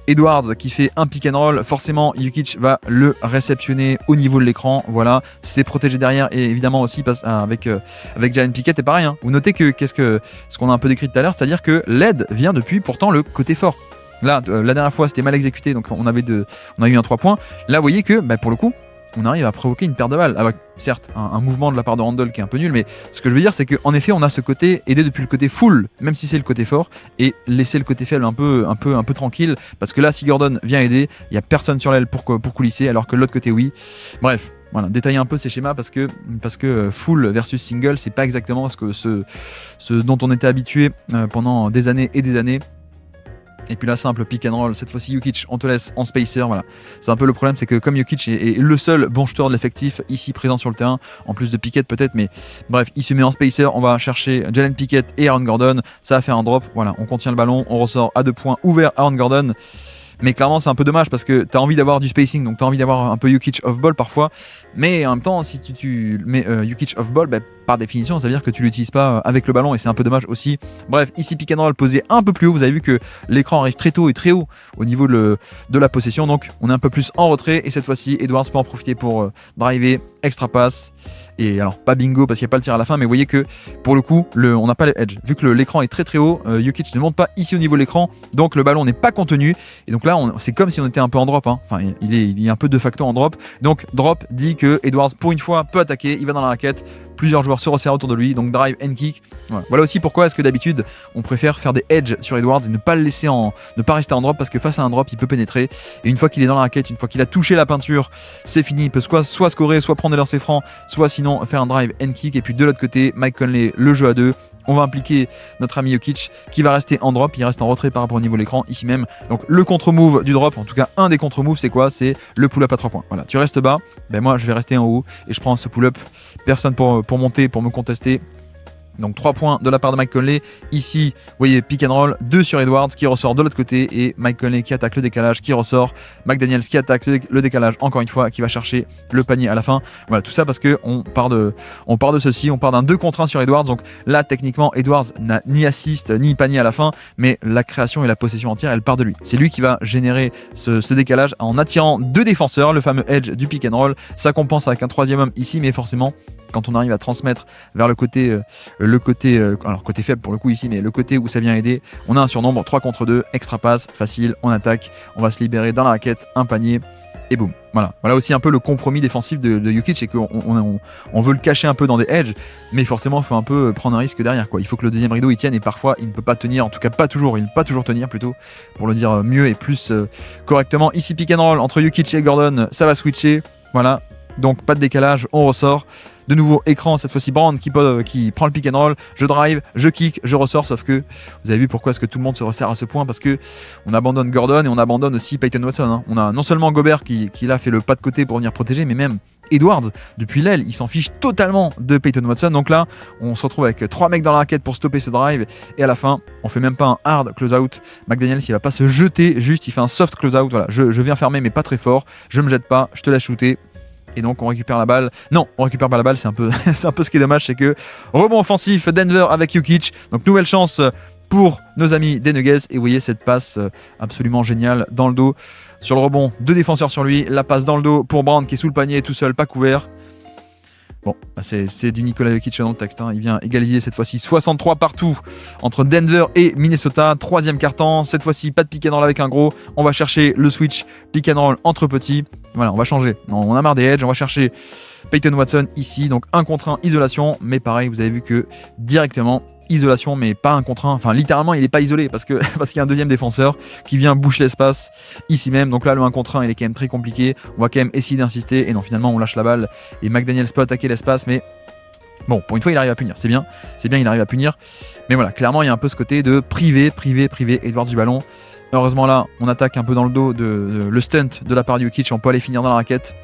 Edwards qui fait un pick and roll. Forcément, Jokic va le réceptionner au niveau de l'écran. Voilà, c'est protégé derrière et évidemment aussi avec Jalen Pickett. Et pareil, hein, vous notez que ce qu'on a un peu décrit tout à l'heure, c'est-à-dire que l'aide vient depuis pourtant le côté fort. Là, la dernière fois, c'était mal exécuté, donc on a eu un 3 points. Là, vous voyez que pour le coup, on arrive à provoquer une perte de balle. Avec certes un mouvement de la part de Randle qui est un peu nul, mais ce que je veux dire, c'est qu'en effet, on a ce côté aidé depuis le côté full, même si c'est le côté fort, et laisser le côté faible un peu tranquille, parce que là, si Gordon vient aider, il n'y a personne sur l'aile pour coulisser, alors que de l'autre côté, oui. Bref. Voilà, détailler un peu ces schémas parce que full versus single, c'est pas exactement ce dont on était habitué pendant des années et des années. Et puis là, simple pick and roll, cette fois-ci Jokic, on te laisse en spacer, voilà. C'est un peu le problème, c'est que comme Jokic est le seul bon shooter de l'effectif ici présent sur le terrain, en plus de Pickett peut-être, mais bref, il se met en spacer, on va chercher Jalen Pickett et Aaron Gordon, ça va faire un drop, voilà, on contient le ballon, on ressort à 2 points ouvert Aaron Gordon. Mais clairement, c'est un peu dommage parce que tu as envie d'avoir du spacing, donc tu as envie d'avoir un peu Jokic off-ball parfois. Mais en même temps, si tu mets Jokic off-ball, par définition, ça veut dire que tu l'utilises pas avec le ballon et c'est un peu dommage aussi. Bref, ici pick and roll posé un peu plus haut. Vous avez vu que l'écran arrive très tôt et très haut au niveau de la possession. Donc on est un peu plus en retrait et cette fois-ci, Edwards peut en profiter pour driver, extra pass. Et alors, pas bingo parce qu'il n'y a pas le tir à la fin, mais vous voyez que pour le coup, on n'a pas les edge. Vu que l'écran est très très haut, Jokic ne monte pas ici au niveau de l'écran, donc le ballon n'est pas contenu. Et donc là, c'est comme si on était un peu en drop. Hein. Enfin, il est un peu de facto en drop. Donc, drop dit que Edwards, pour une fois, peut attaquer. Il va dans la raquette. Plusieurs joueurs se resserrent autour de lui, donc drive and kick. Voilà aussi pourquoi est-ce que d'habitude on préfère faire des edge sur Edwards et ne pas le laisser ne pas rester en drop parce que face à un drop il peut pénétrer et une fois qu'il est dans la raquette, une fois qu'il a touché la peinture, c'est fini. Il peut soit scorer, soit prendre des lancers francs, soit sinon faire un drive and kick. Et puis de l'autre côté, Mike Conley, le jeu à 2. On va impliquer notre ami Jokic qui va rester en drop, il reste en retrait par rapport au niveau de l'écran ici même. Donc le contre-move du drop, en tout cas un des contre-moves, c'est quoi? C'est le pull-up à 3 points. Voilà, tu restes bas, moi je vais rester en haut et je prends ce pull-up. Personne pour monter, pour me contester. Donc 3 points de la part de Mike Conley. Ici, vous voyez, pick and roll, 2 sur Edwards qui ressort de l'autre côté et Mike Conley qui attaque le décalage, qui ressort. McDaniels qui attaque le décalage encore une fois, qui va chercher le panier à la fin. Voilà, tout ça parce qu'on part de ceci, on part d'un 2 contre 1 sur Edwards. Donc là, techniquement, Edwards n'a ni assist ni panier à la fin, mais la création et la possession entière, elle part de lui. C'est lui qui va générer ce décalage en attirant 2 défenseurs, le fameux edge du pick and roll. Ça compense avec un 3e homme ici, mais forcément, quand on arrive à transmettre vers le côté faible pour le coup ici, mais le côté où ça vient aider, on a un surnombre, 3 contre 2, extra passe, facile, on attaque, on va se libérer dans la raquette, un panier, et boum. Voilà aussi un peu le compromis défensif de Jokic, c'est qu'on veut le cacher un peu dans des edges, mais forcément il faut un peu prendre un risque derrière, quoi. Il faut que le deuxième rideau il tienne et parfois il ne peut pas tenir, en tout cas pas toujours, il ne peut pas toujours tenir plutôt, pour le dire mieux et plus correctement. Ici pick and roll entre Jokic et Gordon, ça va switcher, voilà, donc pas de décalage, on ressort. De nouveau écran, cette fois-ci Brand qui prend le pick and roll, je drive, je kick, je ressors, sauf que vous avez vu pourquoi est-ce que tout le monde se resserre à ce point, parce que on abandonne Gordon et on abandonne aussi Peyton Watson. Hein. On a non seulement Gobert qui là fait le pas de côté pour venir protéger, mais même Edwards, depuis l'aile, il s'en fiche totalement de Peyton Watson. Donc là, on se retrouve avec 3 mecs dans la raquette pour stopper ce drive, et à la fin, on fait même pas un hard close-out. McDaniels, il va pas se jeter, juste il fait un soft close-out. Voilà, je viens fermer, mais pas très fort, je me jette pas, je te laisse shooter. Et donc on récupère la balle. Non, on récupère pas la balle, c'est un peu ce qui est dommage, c'est que rebond offensif Denver avec Jokic. Donc nouvelle chance pour nos amis des Nuggets. Et vous voyez cette passe absolument géniale dans le dos. Sur le rebond, 2 défenseurs sur lui. La passe dans le dos pour Brown qui est sous le panier tout seul, pas couvert. Bon, c'est du Nikola Jokic dans le texte. Hein. Il vient égaliser cette fois-ci 63 partout entre Denver et Minnesota. 3e quart-temps. Cette fois-ci, pas de pick and roll avec un gros. On va chercher le switch pick and roll entre petits. Voilà, on va changer. On a marre des edges. On va chercher Peyton Watson ici. Donc 1 contre 1 isolation. Mais pareil, vous avez vu que directement, isolation, mais pas un contre un. Enfin, littéralement, il n'est pas isolé parce qu'il y a un deuxième défenseur qui vient boucher l'espace ici même. Donc là, le 1 contre 1, il est quand même très compliqué. On va quand même essayer d'insister. Et non, finalement, on lâche la balle. Et McDaniels peut attaquer l'espace, mais bon, pour une fois, il arrive à punir. C'est bien, il arrive à punir. Mais voilà, clairement, il y a un peu ce côté de priver Edwards du ballon. Heureusement, là, on attaque un peu dans le dos de le stunt de la part de Jokic. On peut aller finir dans la raquette.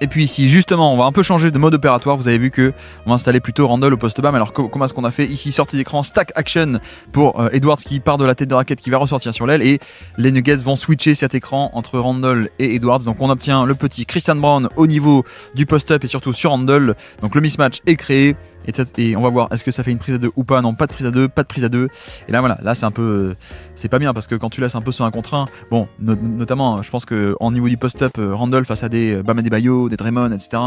Et puis ici, justement, on va un peu changer de mode opératoire. Vous avez vu que on va installer plutôt Randle au poste bas. Mais alors, comment est-ce qu'on a fait ici? Sortie d'écran, stack action pour Edwards qui part de la tête de raquette, qui va ressortir sur l'aile. Et les Nuggets vont switcher cet écran entre Randle et Edwards. Donc on obtient le petit Christian Brown au niveau du post-up et surtout sur Randle. Donc le mismatch est créé. Et on va voir, est-ce que ça fait une prise à 2 ou pas? Non, pas de prise à 2. Et là, voilà, là c'est un peu... c'est pas bien parce que quand tu laisses un peu sur un contre 1, bon, notamment, je pense qu'en niveau du post-up, Randle face à des Bam Adebayo, des Draymond, etc.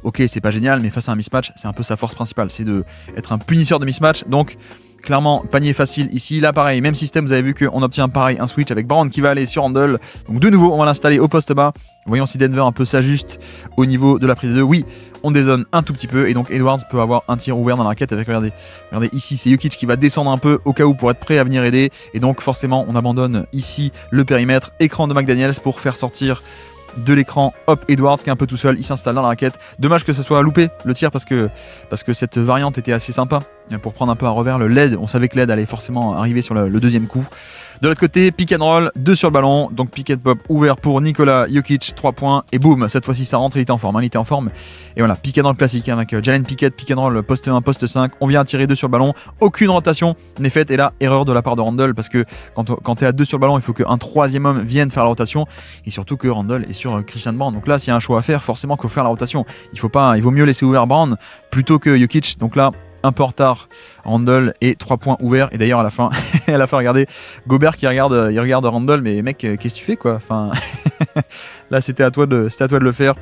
Ok, c'est pas génial, mais face à un mismatch, c'est un peu sa force principale, c'est d'être un punisseur de mismatch. Donc, clairement, panier facile ici. Là, pareil, même système, vous avez vu qu'on obtient pareil un switch avec Brown qui va aller sur Randle. Donc, de nouveau, on va l'installer au poste bas. Voyons si Denver un peu s'ajuste au niveau de la prise de 2. Oui, on dézone un tout petit peu et donc Edwards peut avoir un tir ouvert dans la raquette avec, regardez ici, c'est Jokic qui va descendre un peu au cas où pour être prêt à venir aider. Et donc, forcément, on abandonne ici le périmètre. Écran de McDaniels pour faire sortir de l'écran, hop, Edwards qui est un peu tout seul, il s'installe dans la raquette. Dommage que ce soit loupé le tir parce que cette variante était assez sympa pour prendre un peu un revers. Le LED, on savait que LED allait forcément arriver sur le deuxième coup. De l'autre côté, pick and roll, 2 sur le ballon, donc pick and pop ouvert pour Nikola Jokic, 3 points, et boum, cette fois-ci ça rentre, il était en forme, et voilà, pick and roll classique avec Jalen Pickett, pick and roll, poste 1, poste 5, on vient tirer 2 sur le ballon, aucune rotation n'est faite, et là, erreur de la part de Randle, parce que quand tu es à 2 sur le ballon, il faut qu'un troisième homme vienne faire la rotation, et surtout que Randle est sur Christian Brown, donc là, s'il y a un choix à faire, forcément qu'il faut faire la rotation, il vaut mieux laisser ouvert Brown plutôt que Jokic, donc là, un peu en retard, Randle et 3 points ouverts. Et d'ailleurs à la fin, regardez, Gobert qui regarde Randle, mais mec, qu'est-ce que tu fais quoi? Enfin, là c'était à toi de le faire.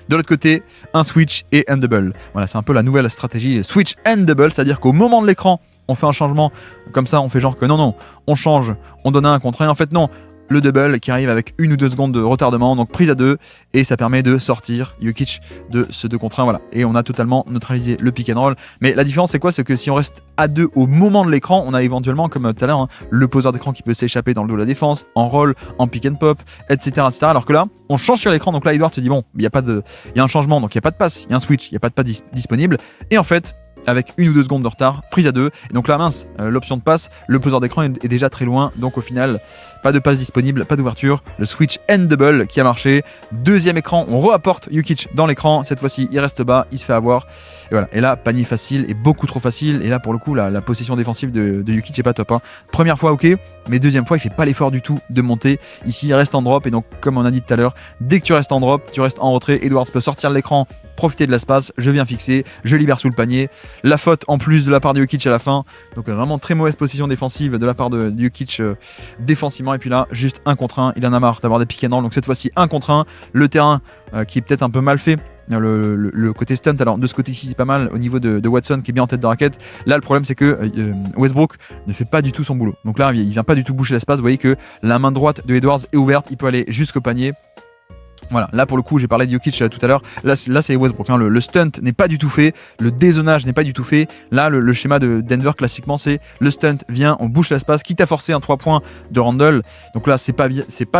De l'autre côté, un switch et un double. Voilà, c'est un peu la nouvelle stratégie, switch and double, c'est-à-dire qu'au moment de l'écran, on fait un changement comme ça, on fait genre que non, on change, on donne un contre un. En fait non. Le double qui arrive avec 1 ou 2 secondes de retardement, donc prise à 2, et ça permet de sortir Jokic de ce 2 contre 1, voilà. Et on a totalement neutralisé le pick and roll. Mais la différence c'est quoi? C'est que si on reste à 2 au moment de l'écran, on a éventuellement, comme tout à l'heure, le poseur d'écran qui peut s'échapper dans le dos de la défense, en roll, en pick and pop, etc. Alors que là, on change sur l'écran, donc là Edwards se dit bon, il y a un changement, donc il n'y a pas de passe, il y a un switch, il n'y a pas de passe disponible, et en fait, avec 1 ou 2 secondes de retard, prise à 2, et donc là mince, l'option de passe, le poseur d'écran est déjà très loin, donc au final, pas de passe disponible, pas d'ouverture, le switch and double qui a marché, deuxième écran, on reapporte Jokic dans l'écran, cette fois-ci il reste bas, il se fait avoir, et voilà, et là panier facile, et beaucoup trop facile, et là pour le coup la possession défensive de Jokic est pas top, hein. Première fois ok, mais deuxième fois il fait pas l'effort du tout de monter, ici il reste en drop, et donc comme on a dit tout à l'heure, dès que tu restes en drop, tu restes en retrait, Edwards peut sortir de l'écran, profiter de l'espace, je viens fixer, je libère sous le panier, la faute en plus de la part de Jokic à la fin, donc vraiment très mauvaise position défensive de la part de Jokic défensivement, et puis là juste 1 contre 1, il en a marre d'avoir des pick and roll, donc cette fois-ci 1 contre 1, le terrain qui est peut-être un peu mal fait, le côté stunt, alors de ce côté-ci c'est pas mal au niveau de Watson qui est bien en tête de raquette. Là le problème c'est que Westbrook ne fait pas du tout son boulot, donc là il vient pas du tout boucher l'espace. Vous voyez que la main droite de Edwards est ouverte, il peut aller jusqu'au panier. Voilà, là pour le coup j'ai parlé de Jokic tout à l'heure, là c'est Westbrook, hein. Le stunt n'est pas du tout fait, le dézonage n'est pas du tout fait. Là le schéma de Denver classiquement c'est le stunt vient, on bouche l'espace, quitte à forcer un 3 points de Randle. Donc là c'est pas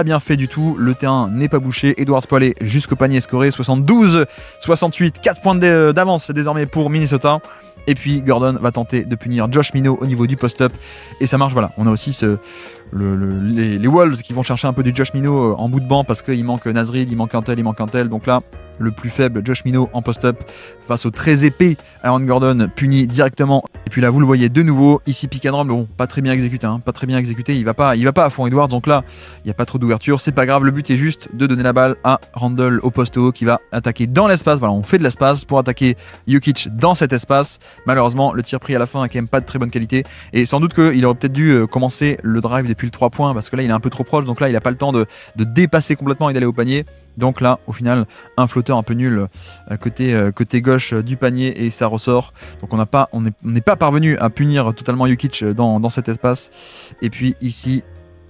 bien fait du tout, le terrain n'est pas bouché, Edwards peut aller jusqu'au panier scoré, 72-68, 4 points d'avance désormais pour Minnesota. Et puis Gordon va tenter de punir Josh Minot au niveau du post-up et ça marche. Voilà, on a aussi les Wolves qui vont chercher un peu du Josh Minot en bout de banc parce qu'il manque Naz Reid, il manque un tel. Donc là le plus faible Josh Minot en post-up face au très épais Aaron Gordon puni directement. Et puis là vous le voyez de nouveau ici pick and roll, mais bon pas très bien exécuté, il va pas à fond Edwards, donc là il n'y a pas trop d'ouverture, c'est pas grave, le but est juste de donner la balle à Randle au poste haut qui va attaquer dans l'espace. Voilà, on fait de l'espace pour attaquer Jokic dans cet espace. Malheureusement le tir pris à la fin a quand même pas de très bonne qualité et sans doute qu'il aurait peut-être dû commencer le drive depuis le 3 points parce que là il est un peu trop proche, donc là il a pas le temps de dépasser complètement et d'aller au panier. Donc là, au final, un flotteur un peu nul côté gauche du panier et ça ressort. Donc on n'est pas parvenu à punir totalement Jokic dans cet espace. Et puis ici,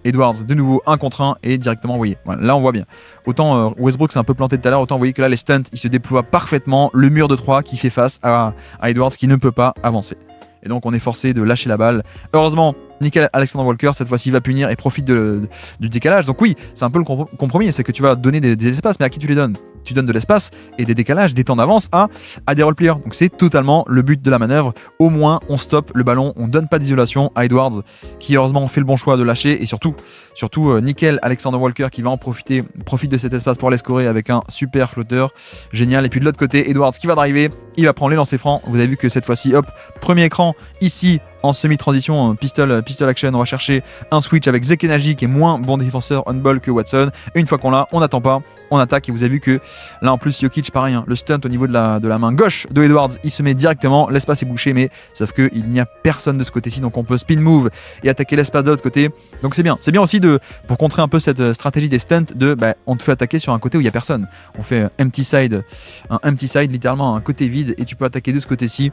Edwards de nouveau 1 contre 1 et directement, vous voyez, voilà, là on voit bien. Autant Westbrook s'est un peu planté tout à l'heure, autant vous voyez que là les stunts, ils se déploient parfaitement. Le mur de 3 qui fait face à Edwards qui ne peut pas avancer. et donc on est forcé de lâcher la balle. Heureusement, Nickel Alexander Walker cette fois-ci va punir et profite du décalage. Donc oui, c'est un peu le compromis, c'est que tu vas donner des espaces, mais à qui tu les donnes? Tu donnes de l'espace et des décalages, des temps d'avance à des roleplayers. Donc c'est totalement le but de la manœuvre. Au moins on stoppe le ballon, on donne pas d'isolation à Edwards qui heureusement fait le bon choix de lâcher, et surtout Nickel Alexander Walker qui va en profite de cet espace pour aller scorer avec un super flotteur génial. Et puis de l'autre côté, Edwards qui va driver, il va prendre les lancers francs. Vous avez vu que cette fois-ci, hop, premier écran ici en semi-transition, pistol action, on va chercher un switch avec Zekenaji qui est moins bon défenseur on-ball que Watson. Et une fois qu'on l'a, on n'attend pas, on attaque. Et vous avez vu que là en plus Jokic pareil, le stunt au niveau de la main gauche de Edwards, il se met directement, l'espace est bouché, mais sauf qu'il n'y a personne de ce côté-ci, donc on peut spin move et attaquer l'espace de l'autre côté. Donc c'est bien aussi pour contrer un peu cette stratégie des stunts on te fait attaquer sur un côté où il n'y a personne. On fait un empty side littéralement un côté vide, et tu peux attaquer de ce côté-ci.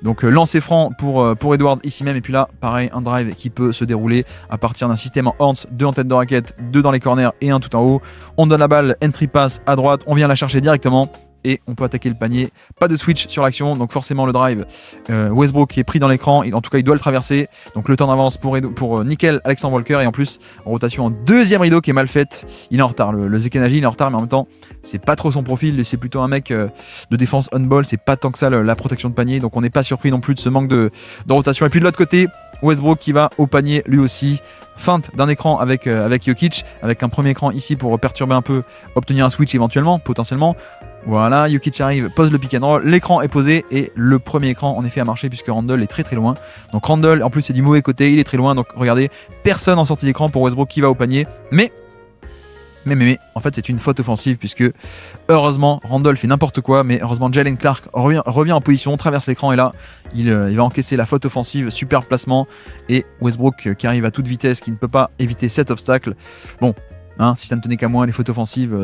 Donc lancer franc pour Edwards ici même, et puis là pareil, un drive qui peut se dérouler à partir d'un système en horns, 2 en tête de raquette, 2 dans les corners et un tout en haut. On donne la balle, entry pass à droite, on vient la chercher directement et on peut attaquer le panier. Pas de switch sur l'action, donc forcément le drive, Westbrook est pris dans l'écran, en tout cas il doit le traverser, donc le temps d'avance pour Nickel Alexander Walker, et en plus en rotation en deuxième rideau qui est mal faite. Il est en retard, le Zekenaji il est en retard, mais en même temps c'est pas trop son profil, c'est plutôt un mec de défense on-ball, c'est pas tant que ça la protection de panier, donc on n'est pas surpris non plus de ce manque de rotation. Et puis de l'autre côté, Westbrook qui va au panier lui aussi, feinte d'un écran avec Jokic, avec un premier écran ici pour perturber un peu, obtenir un switch éventuellement, potentiellement. Voilà, Jokic arrive, pose le pick and roll, l'écran est posé, et le premier écran en effet a marché puisque Randle est très très loin. Donc Randle en plus c'est du mauvais côté, il est très loin, donc regardez, personne en sortie d'écran pour Westbrook qui va au panier, mais en fait c'est une faute offensive, puisque heureusement Randle fait n'importe quoi, mais heureusement Jalen Clark revient en position, traverse l'écran, et là il va encaisser la faute offensive, super placement, et Westbrook qui arrive à toute vitesse, qui ne peut pas éviter cet obstacle. Bon, si ça ne tenait qu'à moi, les fautes offensives,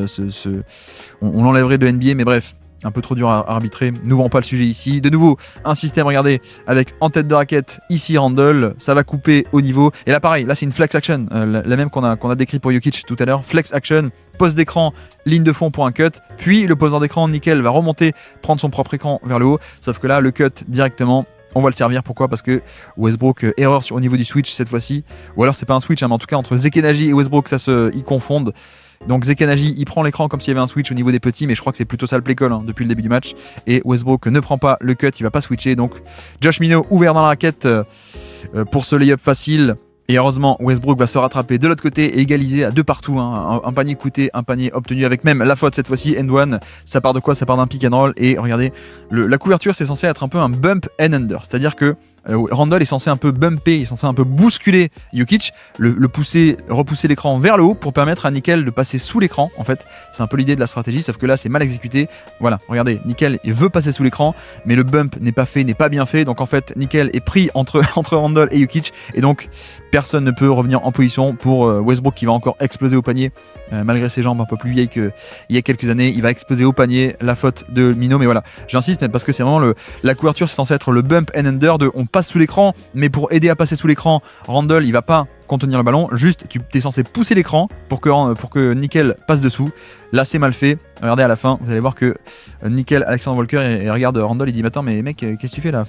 on l'enlèverait de NBA, mais bref, un peu trop dur à arbitrer. N'ouvrons pas le sujet ici. De nouveau, un système, regardez, avec en tête de raquette, ici Randle, ça va couper au niveau. Et là, pareil, là c'est une flex action, la même qu'on a décrit pour Jokic tout à l'heure. Flex action, poste d'écran, ligne de fond pour un cut, puis le poseur d'écran, Nickel, va remonter, prendre son propre écran vers le haut. Sauf que là, le cut directement, on va le servir. Pourquoi? Parce que Westbrook, erreur au niveau du switch cette fois-ci, ou alors c'est pas un switch, mais en tout cas entre Zekenaji et Westbrook ils confondent. Donc Zekenaji il prend l'écran comme s'il y avait un switch au niveau des petits, mais je crois que c'est plutôt ça le play call depuis le début du match, et Westbrook ne prend pas le cut, il va pas switcher. Donc Josh Minot ouvert dans la raquette pour ce layup facile. Et heureusement, Westbrook va se rattraper de l'autre côté et égaliser à 2 partout. Un panier coûté, un panier obtenu avec même la faute cette fois-ci, end one. Ça part de quoi? Ça part d'un pick and roll. Et regardez, la couverture, c'est censé être un peu un bump and under. C'est-à-dire que Randle est censé un peu bumper, il est censé un peu bousculer Jokic, repousser l'écran vers le haut pour permettre à Nickel de passer sous l'écran. En fait, c'est un peu l'idée de la stratégie, sauf que là, c'est mal exécuté. Voilà, regardez, Nickel, il veut passer sous l'écran, mais le bump n'est pas bien fait. Donc en fait, Nickel est pris entre Randle et Jokic, et donc personne ne peut revenir en position pour Westbrook qui va encore exploser au panier, malgré ses jambes un peu plus vieilles qu'il y a quelques années. Il va exploser au panier, la faute de Minot, mais voilà, j'insiste, mais parce que c'est vraiment la couverture, c'est censé être le bump and under on passe sous l'écran, mais pour aider à passer sous l'écran, Randle il va pas contenir le ballon, juste tu es censé pousser l'écran pour que Nickel passe dessous. Là c'est mal fait, regardez à la fin, vous allez voir que Nickel Alexander Walker et regarde Randle, il dit mais attends, mais mec, qu'est-ce que tu fais là?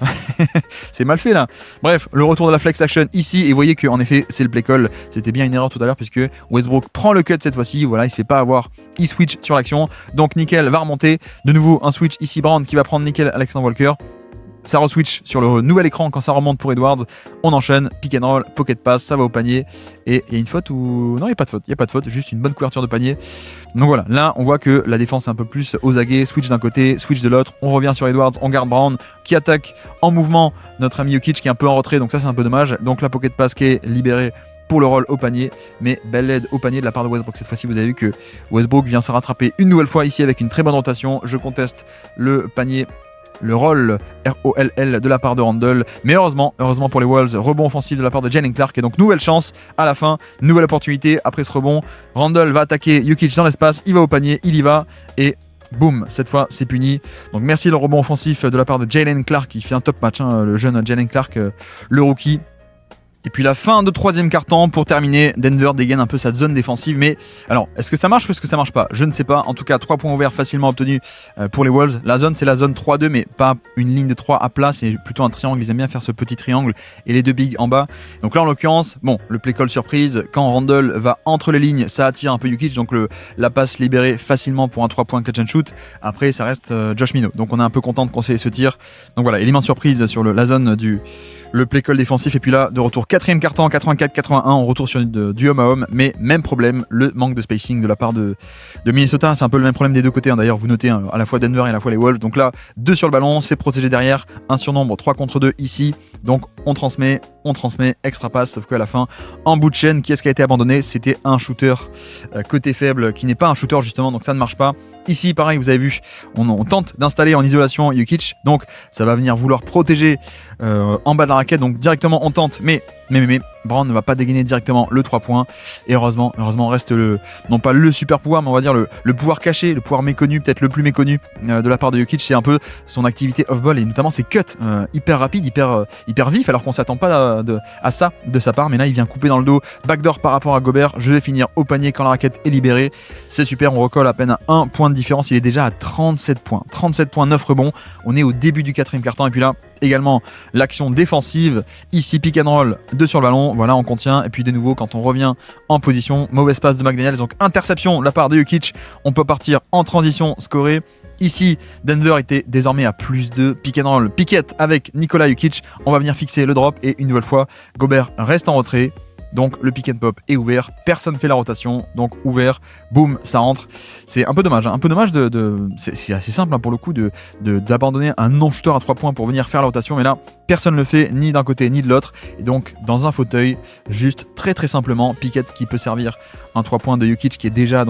C'est mal fait là. Bref, le retour de la flex action ici, et vous voyez que en effet c'est le play call, c'était bien une erreur tout à l'heure puisque Westbrook prend le cut cette fois-ci, voilà, il se fait pas avoir, il switch sur l'action, donc Nickel va remonter, de nouveau un switch ici, Brown qui va prendre Nickel Alexander Walker. Ça re-switch sur le nouvel écran quand ça remonte pour Edwards. On enchaîne, pick and roll, pocket pass, ça va au panier. Et il y a une faute ou... Non, il n'y a pas de faute, juste une bonne couverture de panier. Donc voilà, là on voit que la défense est un peu plus aux aguets, switch d'un côté, switch de l'autre. On revient sur Edwards, on garde Brown qui attaque en mouvement notre ami Jokic qui est un peu en retrait, donc ça c'est un peu dommage. Donc la pocket pass qui est libérée pour le roll au panier, mais belle aide au panier de la part de Westbrook. Cette fois-ci, vous avez vu que Westbrook vient se rattraper une nouvelle fois ici avec une très bonne rotation. Je conteste le panier, le roll ROLL de la part de Randle, mais heureusement pour les Wolves, rebond offensif de la part de Jalen Clark, et donc nouvelle chance à la fin, nouvelle opportunité après ce rebond. Randle va attaquer Jokic dans l'espace, il va au panier, il y va, et boum, cette fois c'est puni. Donc merci le rebond offensif de la part de Jalen Clark qui fait un top match, le jeune Jalen Clark, le rookie. Et puis la fin de troisième quart-temps pour terminer, Denver dégaine un peu sa zone défensive, mais alors est-ce que ça marche ou est-ce que ça marche pas? Je ne sais pas, en tout cas 3 points ouverts facilement obtenus pour les Wolves. La zone c'est la zone 3-2 mais pas une ligne de 3 à plat, c'est plutôt un triangle, ils aiment bien faire ce petit triangle et les deux bigs en bas. Donc là en l'occurrence, bon, le play call surprise, quand Randle va entre les lignes, ça attire un peu Jokic, donc la passe libérée facilement pour un 3 points catch and shoot. Après ça reste Josh Minot, donc on est un peu content de conseiller ce tir. Donc voilà, élément de surprise sur la zone le play call défensif, et puis là de retour quatrième quart-temps, 84-81, on retourne sur du homme à homme, mais même problème, le manque de spacing de la part de Minnesota. C'est un peu le même problème des deux côtés, d'ailleurs vous notez à la fois Denver et à la fois les Wolves. Donc là 2 sur le ballon, c'est protégé derrière, un surnombre 3 contre 2 ici, donc on transmet, extra passe, sauf qu'à la fin en bout de chaîne, qui est-ce qui a été abandonné? C'était un shooter côté faible qui n'est pas un shooter justement, donc ça ne marche pas. Ici pareil, vous avez vu, on tente d'installer en isolation Jokic, donc ça va venir vouloir protéger en bas de la raquette, donc directement on tente, mais Brown ne va pas dégainer directement le 3 points, et heureusement reste non pas le super pouvoir, mais on va dire le pouvoir caché, le pouvoir méconnu, peut-être le plus méconnu de la part de Jokic, c'est un peu son activité off-ball et notamment ses cuts hyper rapides, hyper vifs, alors qu'on s'attend pas à ça de sa part, mais là il vient couper dans le dos, backdoor par rapport à Gobert, je vais finir au panier quand la raquette est libérée, c'est super, on recolle à peine à 1 point de différence, il est déjà à 37 points, 9 rebonds, on est au début du quatrième quart-temps, et puis là également l'action défensive, ici pick and roll, 2 sur le ballon, voilà on contient, et puis de nouveau quand on revient en position, mauvaise passe de McDaniels, donc interception de la part de Jokic, on peut partir en transition scorée. Ici Denver était désormais à +2, pick and roll, piquette avec Nikola Jokic, on va venir fixer le drop, et une nouvelle fois Gobert reste en retrait. Donc le pick and pop est ouvert, personne fait la rotation, donc ouvert, boum, ça rentre. C'est un peu dommage, c'est assez simple pour le coup d'abandonner un non-shooter à 3 points pour venir faire la rotation, mais là personne ne le fait ni d'un côté ni de l'autre, et donc dans un fauteuil, juste très simplement, piquette qui peut servir un 3 points de Jokic qui est déjà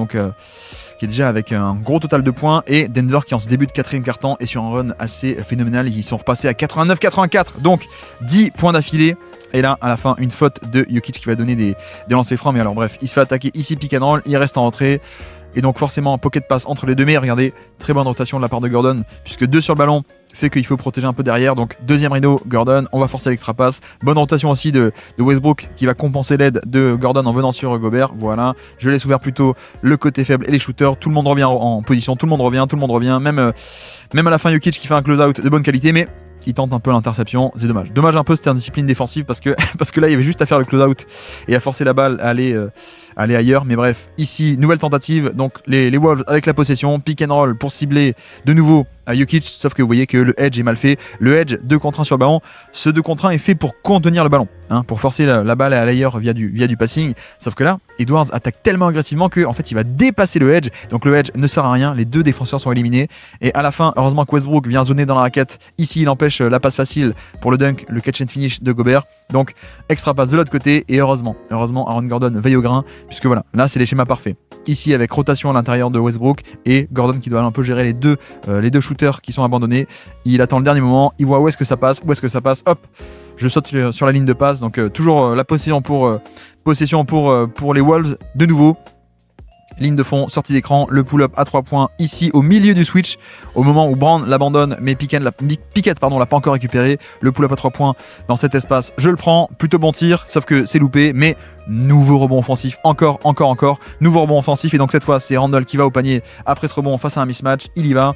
avec un gros total de points, et Denver qui en ce début de quatrième quart-temps est sur un run assez phénoménal, ils sont repassés à 89-84, donc 10 points d'affilée, et là à la fin une faute de Jokic qui va donner des lancers francs, mais alors bref, il se fait attaquer ici pick and roll, il reste en rentrée, et donc forcément un pocket pass entre les deux, mais regardez, très bonne rotation de la part de Gordon, puisque 2 sur le ballon fait qu'il faut protéger un peu derrière, donc deuxième rideau, Gordon, on va forcer l'extra passe, bonne rotation aussi de Westbrook qui va compenser l'aide de Gordon en venant sur Gobert, voilà, je laisse ouvert plutôt le côté faible et les shooters, tout le monde revient en position, tout le monde revient, même à la fin Jokic qui fait un close-out de bonne qualité, mais il tente un peu l'interception, c'est dommage un peu, c'était une discipline défensive parce que là il y avait juste à faire le close-out et à forcer la balle à aller ailleurs, mais bref, ici nouvelle tentative, donc les Wolves avec la possession, pick and roll pour cibler de nouveau à Jokic, sauf que vous voyez que le edge est mal fait, le edge 2 contre 1 sur le ballon, ce 2 contre 1 est fait pour contenir le ballon, pour forcer la balle à l'ailleurs via du passing, sauf que là Edwards attaque tellement agressivement que en fait il va dépasser le edge, donc le edge ne sert à rien, les deux défenseurs sont éliminés, et à la fin heureusement que Westbrook vient zoner dans la raquette, ici il empêche la passe facile pour le dunk, le catch and finish de Gobert, donc extra passe de l'autre côté, et heureusement Aaron Gordon veille au grain, puisque voilà, là c'est les schémas parfaits, ici avec rotation à l'intérieur de Westbrook, et Gordon qui doit un peu gérer les deux shooters qui sont abandonnés, il attend le dernier moment, il voit où est-ce que ça passe, hop, je saute sur la ligne de passe, donc toujours la possession pour les Wolves, de nouveau ligne de fond, sortie d'écran, le pull-up à 3 points ici au milieu du switch, au moment où Brown l'abandonne, mais Pickett l'a pas encore récupéré, le pull-up à 3 points dans cet espace, je le prends, plutôt bon tir, sauf que c'est loupé, mais nouveau rebond offensif, encore, nouveau rebond offensif, et donc cette fois c'est Randle qui va au panier après ce rebond face à un mismatch, il y va.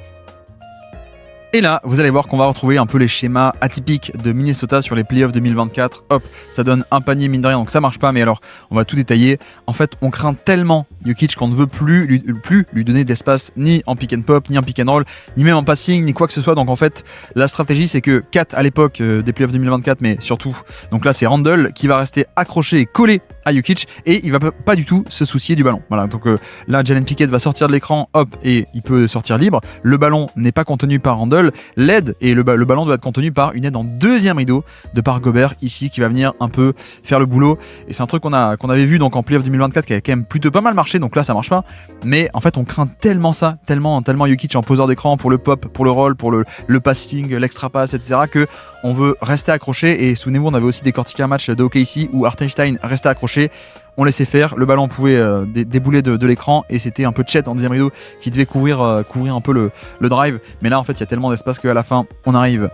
Et là, vous allez voir qu'on va retrouver un peu les schémas atypiques de Minnesota sur les playoffs 2024. Hop, ça donne un panier mine de rien, donc ça marche pas, mais alors on va tout détailler. En fait, on craint tellement Jokic qu'on ne veut plus lui donner d'espace ni en pick and pop, ni en pick and roll, ni même en passing, ni quoi que ce soit. Donc en fait, la stratégie c'est que Kat à l'époque des playoffs 2024, mais surtout, donc là c'est Randle qui va rester accroché et collé à Jokic, et il va pas du tout se soucier du ballon. Voilà, donc là Jalen Pickett va sortir de l'écran, hop, et il peut sortir libre. Le ballon n'est pas contenu par Randle. L'aide et le ballon doit être contenu par une aide en deuxième rideau de par Gobert ici qui va venir un peu faire le boulot, et c'est un truc qu'on avait vu donc en playoff 2024 qui avait quand même plutôt pas mal marché, donc là ça marche pas, mais en fait on craint tellement ça, tellement Jokic en poseur d'écran pour le pop, pour le roll, pour le passing, l'extra pass, etc., que on veut rester accroché. Et souvenez-vous, on avait aussi décortiqué un match de OKC où Hartenstein restait accroché, on laissait faire, le ballon pouvait débouler de l'écran, et c'était un peu Chet en deuxième rideau qui devait couvrir un peu le drive, mais là en fait il y a tellement d'espace qu'à la fin on arrive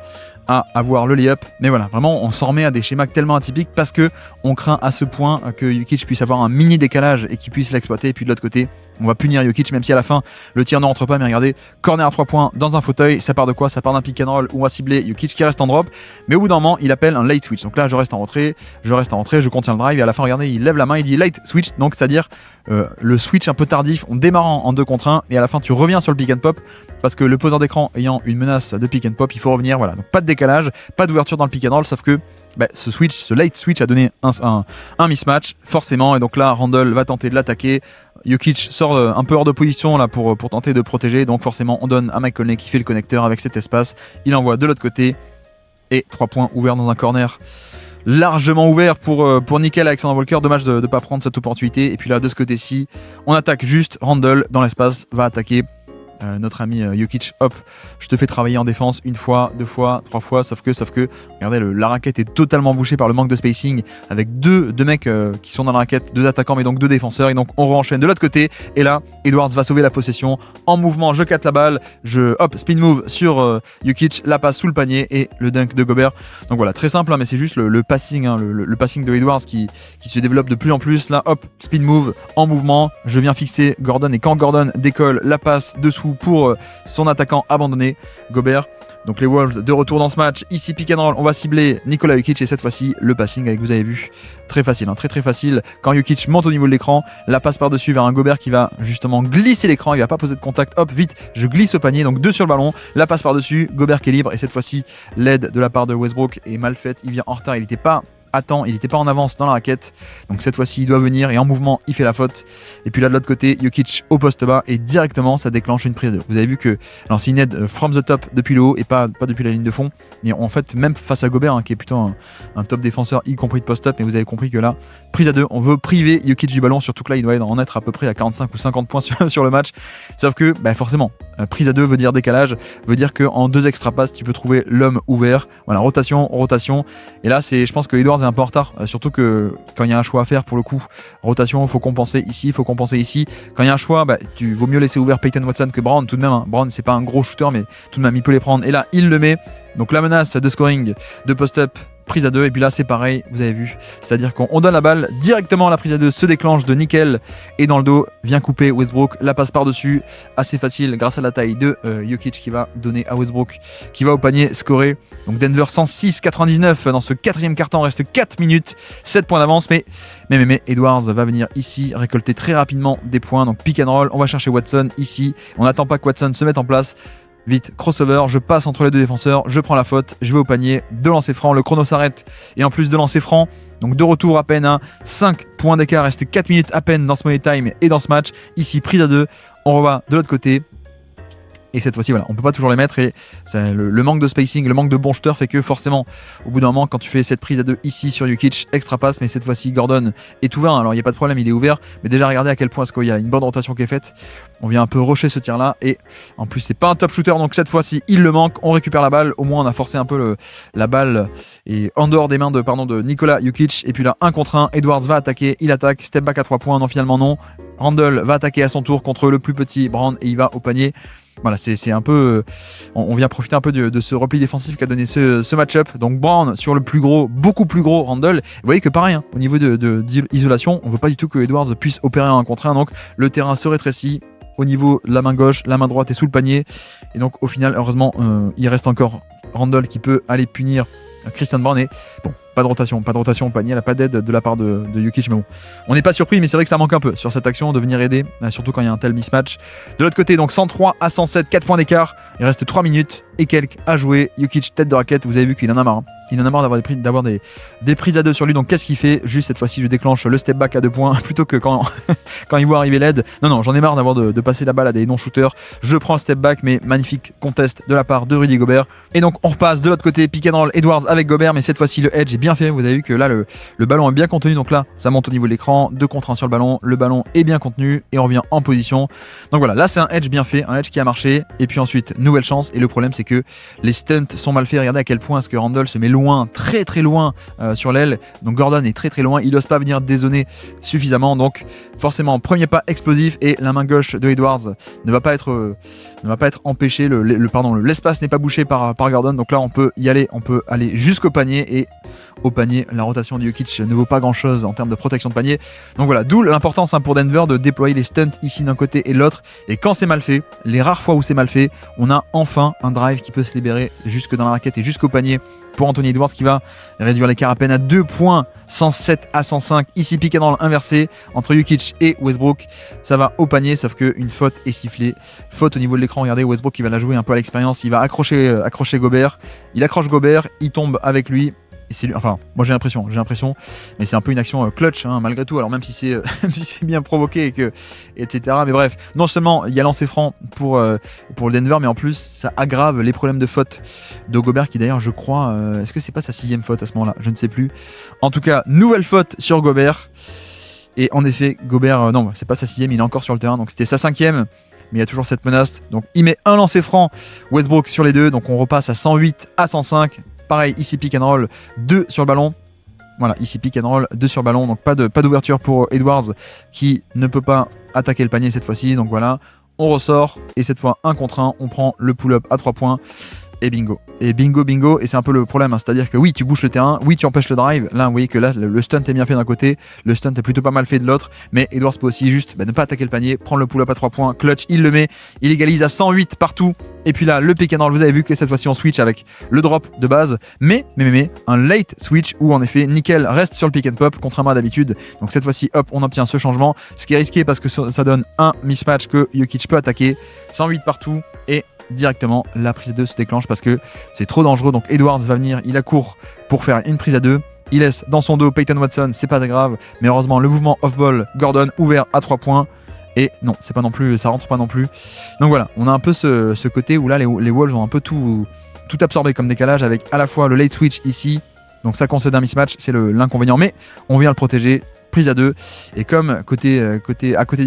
à avoir le lay-up. Mais voilà, vraiment, on s'en remet à des schémas tellement atypiques parce que on craint à ce point que Jokic puisse avoir un mini décalage et qu'il puisse l'exploiter. Et puis de l'autre côté, on va punir Jokic, même si à la fin, le tir ne rentre pas. Mais regardez, corner à 3 points dans un fauteuil, ça part de quoi? Ça part d'un pick and roll où on va cibler Jokic qui reste en drop. Mais au bout d'un moment, il appelle un late switch. Donc là, je reste en retrait, je contiens le drive. Et à la fin, regardez, il lève la main, il dit late switch. Donc c'est-à-dire le switch un peu tardif, on démarre en 2 contre 1. Et à la fin, tu reviens sur le pick and pop. Parce que le poseur d'écran ayant une menace de pick and pop, il faut revenir. Voilà, donc pas de décalage, pas d'ouverture dans le pick and roll. Sauf que ce late switch a donné un mismatch, forcément. Et donc là, Randle va tenter de l'attaquer. Jokic sort un peu hors de position là pour tenter de protéger. Donc forcément, on donne à Mike Conley qui fait le connecteur avec cet espace. Il envoie de l'autre côté. Et 3 points ouverts dans un corner largement ouvert pour nickel Alexander Walker. Dommage de ne pas prendre cette opportunité. Et puis là, de ce côté-ci, on attaque juste. Randle dans l'espace va attaquer notre ami Jokic. Hop, je te fais travailler en défense 1 fois, 2 fois, 3 fois. Sauf que regardez, la raquette est totalement bouchée par le manque de spacing avec deux mecs qui sont dans la raquette, 2 attaquants mais donc 2 défenseurs. Et donc on enchaîne de l'autre côté. Et là, Edwards va sauver la possession en mouvement. Je capte la balle, spin move sur Jokic, la passe sous le panier et le dunk de Gobert. Donc voilà, très simple, hein, mais c'est juste le passing, hein, le passing de Edwards qui se développe de plus en plus. Là, hop, spin move en mouvement. Je viens fixer Gordon et quand Gordon décolle, la passe dessous pour son attaquant abandonné, Gobert. Donc les Wolves de retour dans ce match. Ici pick and roll, on va cibler Nikola Jokic et cette fois-ci le passing avec, vous avez vu, très facile, hein, très facile. Quand Jokic monte au niveau de l'écran, la passe par-dessus vers un Gobert qui va justement glisser l'écran, il va pas poser de contact. Hop, vite, je glisse au panier, donc 2 sur le ballon, la passe par-dessus, Gobert qui est libre et cette fois-ci l'aide de la part de Westbrook est mal faite. Il vient en retard, il n'était pas en avance dans la raquette, donc cette fois-ci il doit venir et en mouvement il fait la faute. Et puis là de l'autre côté, Jokic au poste bas et directement ça déclenche une prise de 2. Vous avez vu que alors c'est une aide from the top depuis le haut et pas depuis la ligne de fond, mais en fait même face à Gobert hein, qui est plutôt un top défenseur y compris de post-up, mais vous avez compris que là prise à 2, on veut priver Jokic du ballon, surtout que là il doit en être à peu près à 45 ou 50 points sur le match, sauf que forcément prise à 2 veut dire décalage, veut dire qu'en 2 extra passes tu peux trouver l'homme ouvert. Voilà, rotation, et là je pense que Edwards est un peu en retard, surtout que quand il y a un choix à faire pour le coup, rotation, faut compenser ici, quand il y a un choix, vaut mieux laisser ouvert Peyton Watson que Brown tout de même, hein. Brown c'est pas un gros shooter mais tout de même il peut les prendre et là il le met, donc la menace de scoring de post-up, prise à 2 et puis là c'est pareil, vous avez vu, c'est à dire qu'on donne la balle directement à la prise à 2, se déclenche de nickel et dans le dos vient couper Westbrook, la passe par dessus, assez facile grâce à la taille de Jokic qui va donner à Westbrook qui va au panier scorer. Donc Denver 106-99 dans ce 4e quart-temps, reste 4 minutes, 7 points d'avance, mais Edwards va venir ici récolter très rapidement des points, donc pick and roll, on va chercher Watson ici, on n'attend pas que Watson se mette en place. Vite, crossover, je passe entre les 2 défenseurs, je prends la faute, je vais au panier, 2 lancers francs, le chrono s'arrête et en plus de lancers francs, donc de retour à peine à 5 points d'écart, reste 4 minutes à peine dans ce money time et dans ce match. Ici prise à 2, on va de l'autre côté. Et cette fois-ci, voilà, on peut pas toujours les mettre et le manque de spacing, le manque de bon shooter fait que forcément, au bout d'un moment, quand tu fais cette prise à 2 ici sur Jokic, extra passe, mais cette fois-ci, Gordon est ouvert. Alors il n'y a pas de problème, il est ouvert, mais déjà regardez à quel point il y a une bonne rotation qui est faite. On vient un peu rusher ce tir-là et en plus c'est pas un top shooter, donc cette fois-ci il le manque. On récupère la balle, au moins on a forcé un peu la balle et en dehors des mains de Nikola Jokic. Et puis là 1 contre 1, Edwards va attaquer, il attaque, step back à 3 points, non finalement non. Randle va attaquer à son tour contre le plus petit Brown et il va au panier. Voilà, c'est un peu. On vient profiter un peu de ce repli défensif qu'a donné ce match-up. Donc Brown sur le plus gros, beaucoup plus gros Randle. Vous voyez que pareil, hein, au niveau d'isolation, on veut pas du tout que Edwards puisse opérer un contre 1. Donc le terrain se rétrécit. Au niveau de la main gauche, la main droite est sous le panier. Et donc au final, heureusement, il reste encore Randle qui peut aller punir Christian Brown. Et bon, pas de rotation au panier, elle n'a pas d'aide de la part de Jokic, mais bon, on n'est pas surpris, mais c'est vrai que ça manque un peu sur cette action de venir aider, surtout quand il y a un tel mismatch. De l'autre côté, donc 103-107, 4 points d'écart, il reste 3 minutes et quelques à jouer. Jokic tête de raquette, vous avez vu qu'il en a marre, hein. Il en a marre d'avoir des prises à 2 sur lui, donc qu'est-ce qu'il fait? Juste cette fois-ci, je déclenche le step back à 2 points plutôt que quand il voit arriver l'aide. Non, j'en ai marre d'avoir de passer la balle à des non-shooters. Je prends le step back, mais magnifique contest de la part de Rudy Gobert. Et donc on repasse de l'autre côté, pick and roll Edwards avec Gobert, mais cette fois-ci le edge est bien fait. Vous avez vu que là le ballon est bien contenu, donc là ça monte au niveau de l'écran, 2 contre 1 sur le ballon est bien contenu et on revient en position. Donc voilà, là c'est un edge bien fait, un edge qui a marché. Et puis ensuite nouvelle chance. Et le problème, c'est que les stunts sont mal faits. Regardez à quel point est-ce que Randle se met loin, très très loin sur l'aile. Donc Gordon est très très loin, il n'ose pas venir dézoner suffisamment. Donc forcément, premier pas explosif et la main gauche de Edwards ne va pas être empêchée. L'espace n'est pas bouché par Gordon. Donc là, on peut y aller, on peut aller jusqu'au panier. Et au panier, la rotation de Jokic ne vaut pas grand chose en termes de protection de panier. Donc voilà, d'où l'importance pour Denver de déployer les stunts ici d'un côté et de l'autre. Et quand c'est mal fait, les rares fois où c'est mal fait, on a enfin un drive qui peut se libérer jusque dans la raquette et jusqu'au panier pour Anthony Edwards qui va réduire l'écart à peine à 2 points, 107 à 105. Ici, pick and roll inversé entre Jokic et Westbrook. Ça va au panier, sauf qu'une faute est sifflée. Faute au niveau de l'écran. Regardez, Westbrook qui va la jouer un peu à l'expérience. Il va accrocher Gobert. Il accroche Gobert, il tombe avec lui. Et c'est lui, enfin, moi j'ai l'impression, mais c'est un peu une action clutch malgré tout. Alors même si c'est bien provoqué etc. Mais bref, non seulement il y a lancé franc pour le Denver, mais en plus ça aggrave les problèmes de faute de Gobert qui d'ailleurs je crois, est-ce que c'est pas sa 6e faute à ce moment-là, je ne sais plus. En tout cas, nouvelle faute sur Gobert. Et en effet, Gobert, non, c'est pas sa 6e, il est encore sur le terrain, donc c'était sa 5e. Mais il y a toujours cette menace. Donc il met un lancer franc Westbrook sur les deux, donc on repasse à 108 à 105. Pareil, ici pick and roll, 2 sur le ballon. Voilà, ici pick and roll, 2 sur le ballon. Donc pas d'ouverture pour Edwards qui ne peut pas attaquer le panier cette fois-ci. Donc voilà, on ressort. Et cette fois, 1 contre 1, on prend le pull-up à 3 points. Et bingo. Et bingo. Et c'est un peu le problème. C'est-à-dire que oui, tu bouches le terrain. Oui, tu empêches le drive. Là, vous voyez que là, le stunt est bien fait d'un côté. Le stunt est plutôt pas mal fait de l'autre. Mais Edwards peut aussi juste ne pas attaquer le panier. Prendre le pull-up à 3 points. Clutch, il le met. Il égalise à 108 partout. Et puis là, le pick and roll, vous avez vu que cette fois-ci, on switch avec le drop de base. Mais, un late switch où en effet, Nickel reste sur le pick and pop, contrairement à d'habitude. Donc cette fois-ci, hop, on obtient ce changement. Ce qui est risqué parce que ça donne un mismatch que Jokic peut attaquer. 108 partout. Et directement la prise à 2 se déclenche parce que c'est trop dangereux. Donc Edwards va venir, il accourt pour faire une prise à 2. Il laisse dans son dos Peyton Watson, c'est pas grave, mais heureusement le mouvement off-ball, Gordon ouvert à 3 points. Et non, c'est pas non plus, ça rentre pas non plus. Donc voilà, on a un peu ce côté où là les Wolves ont un peu tout absorbé comme décalage avec à la fois le late switch ici. Donc ça concède un mismatch, c'est l'inconvénient, mais on vient le protéger. Prise à 2, et comme à côté de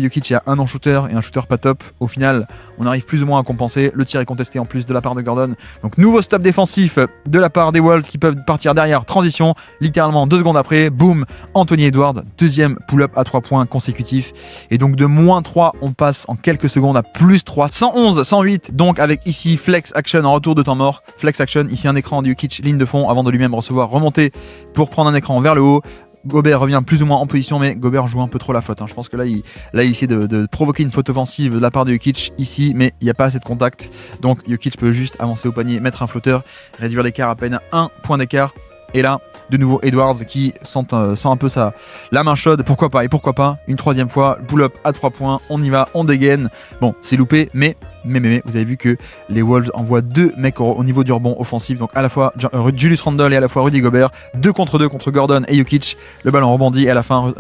Jokic il y a un non-shooter et un shooter pas top, au final on arrive plus ou moins à compenser. Le tir est contesté en plus de la part de Gordon, donc nouveau stop défensif de la part des Wolves qui peuvent partir derrière, transition littéralement 2 secondes après, boum, Anthony Edwards, 2e pull-up à 3 points consécutif, et donc de -3 on passe en quelques secondes à +3, 111, 108, donc avec ici flex action en retour de temps mort, flex action, ici un écran de Jokic ligne de fond avant de lui-même recevoir, remonter pour prendre un écran vers le haut. Gobert revient plus ou moins en position, mais Gobert joue un peu trop la faute. Je pense que là, il essaie de provoquer une faute offensive de la part de Jokic ici, mais il n'y a pas assez de contact. Donc Jokic peut juste avancer au panier, mettre un flotteur, réduire l'écart à peine à 1 point d'écart. Et là, de nouveau, Edwards qui sent un peu la main chaude. Pourquoi pas, une 3e fois, pull-up à 3 points, on y va, on dégaine. Bon, c'est loupé, mais vous avez vu que les Wolves envoient 2 mecs au niveau du rebond offensif. Donc à la fois Julius Randle et à la fois Rudy Gobert. 2 contre 2 contre Gordon et Jokic. Le ballon rebondit et à la fin,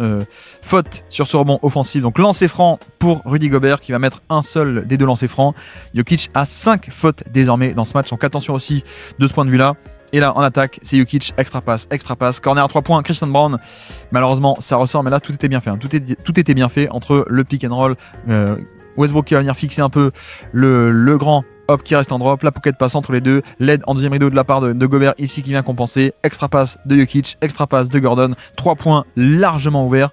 faute sur ce rebond offensif. Donc lancer franc pour Rudy Gobert qui va mettre un seul des 2 lancers francs. Jokic a 5 fautes désormais dans ce match. Donc attention aussi de ce point de vue-là. Et là, en attaque, c'est Jokic, extra passe, corner à 3 points, Christian Brown. Malheureusement, ça ressort, mais là, tout était bien fait. Tout était bien fait entre le pick and roll, Westbrook qui va venir fixer un peu le grand hop qui reste en drop, la pocket passe entre les deux, l'aide en deuxième rideau de la part de Gobert ici qui vient compenser, extra passe de Jokic, extra passe de Gordon, 3 points largement ouverts.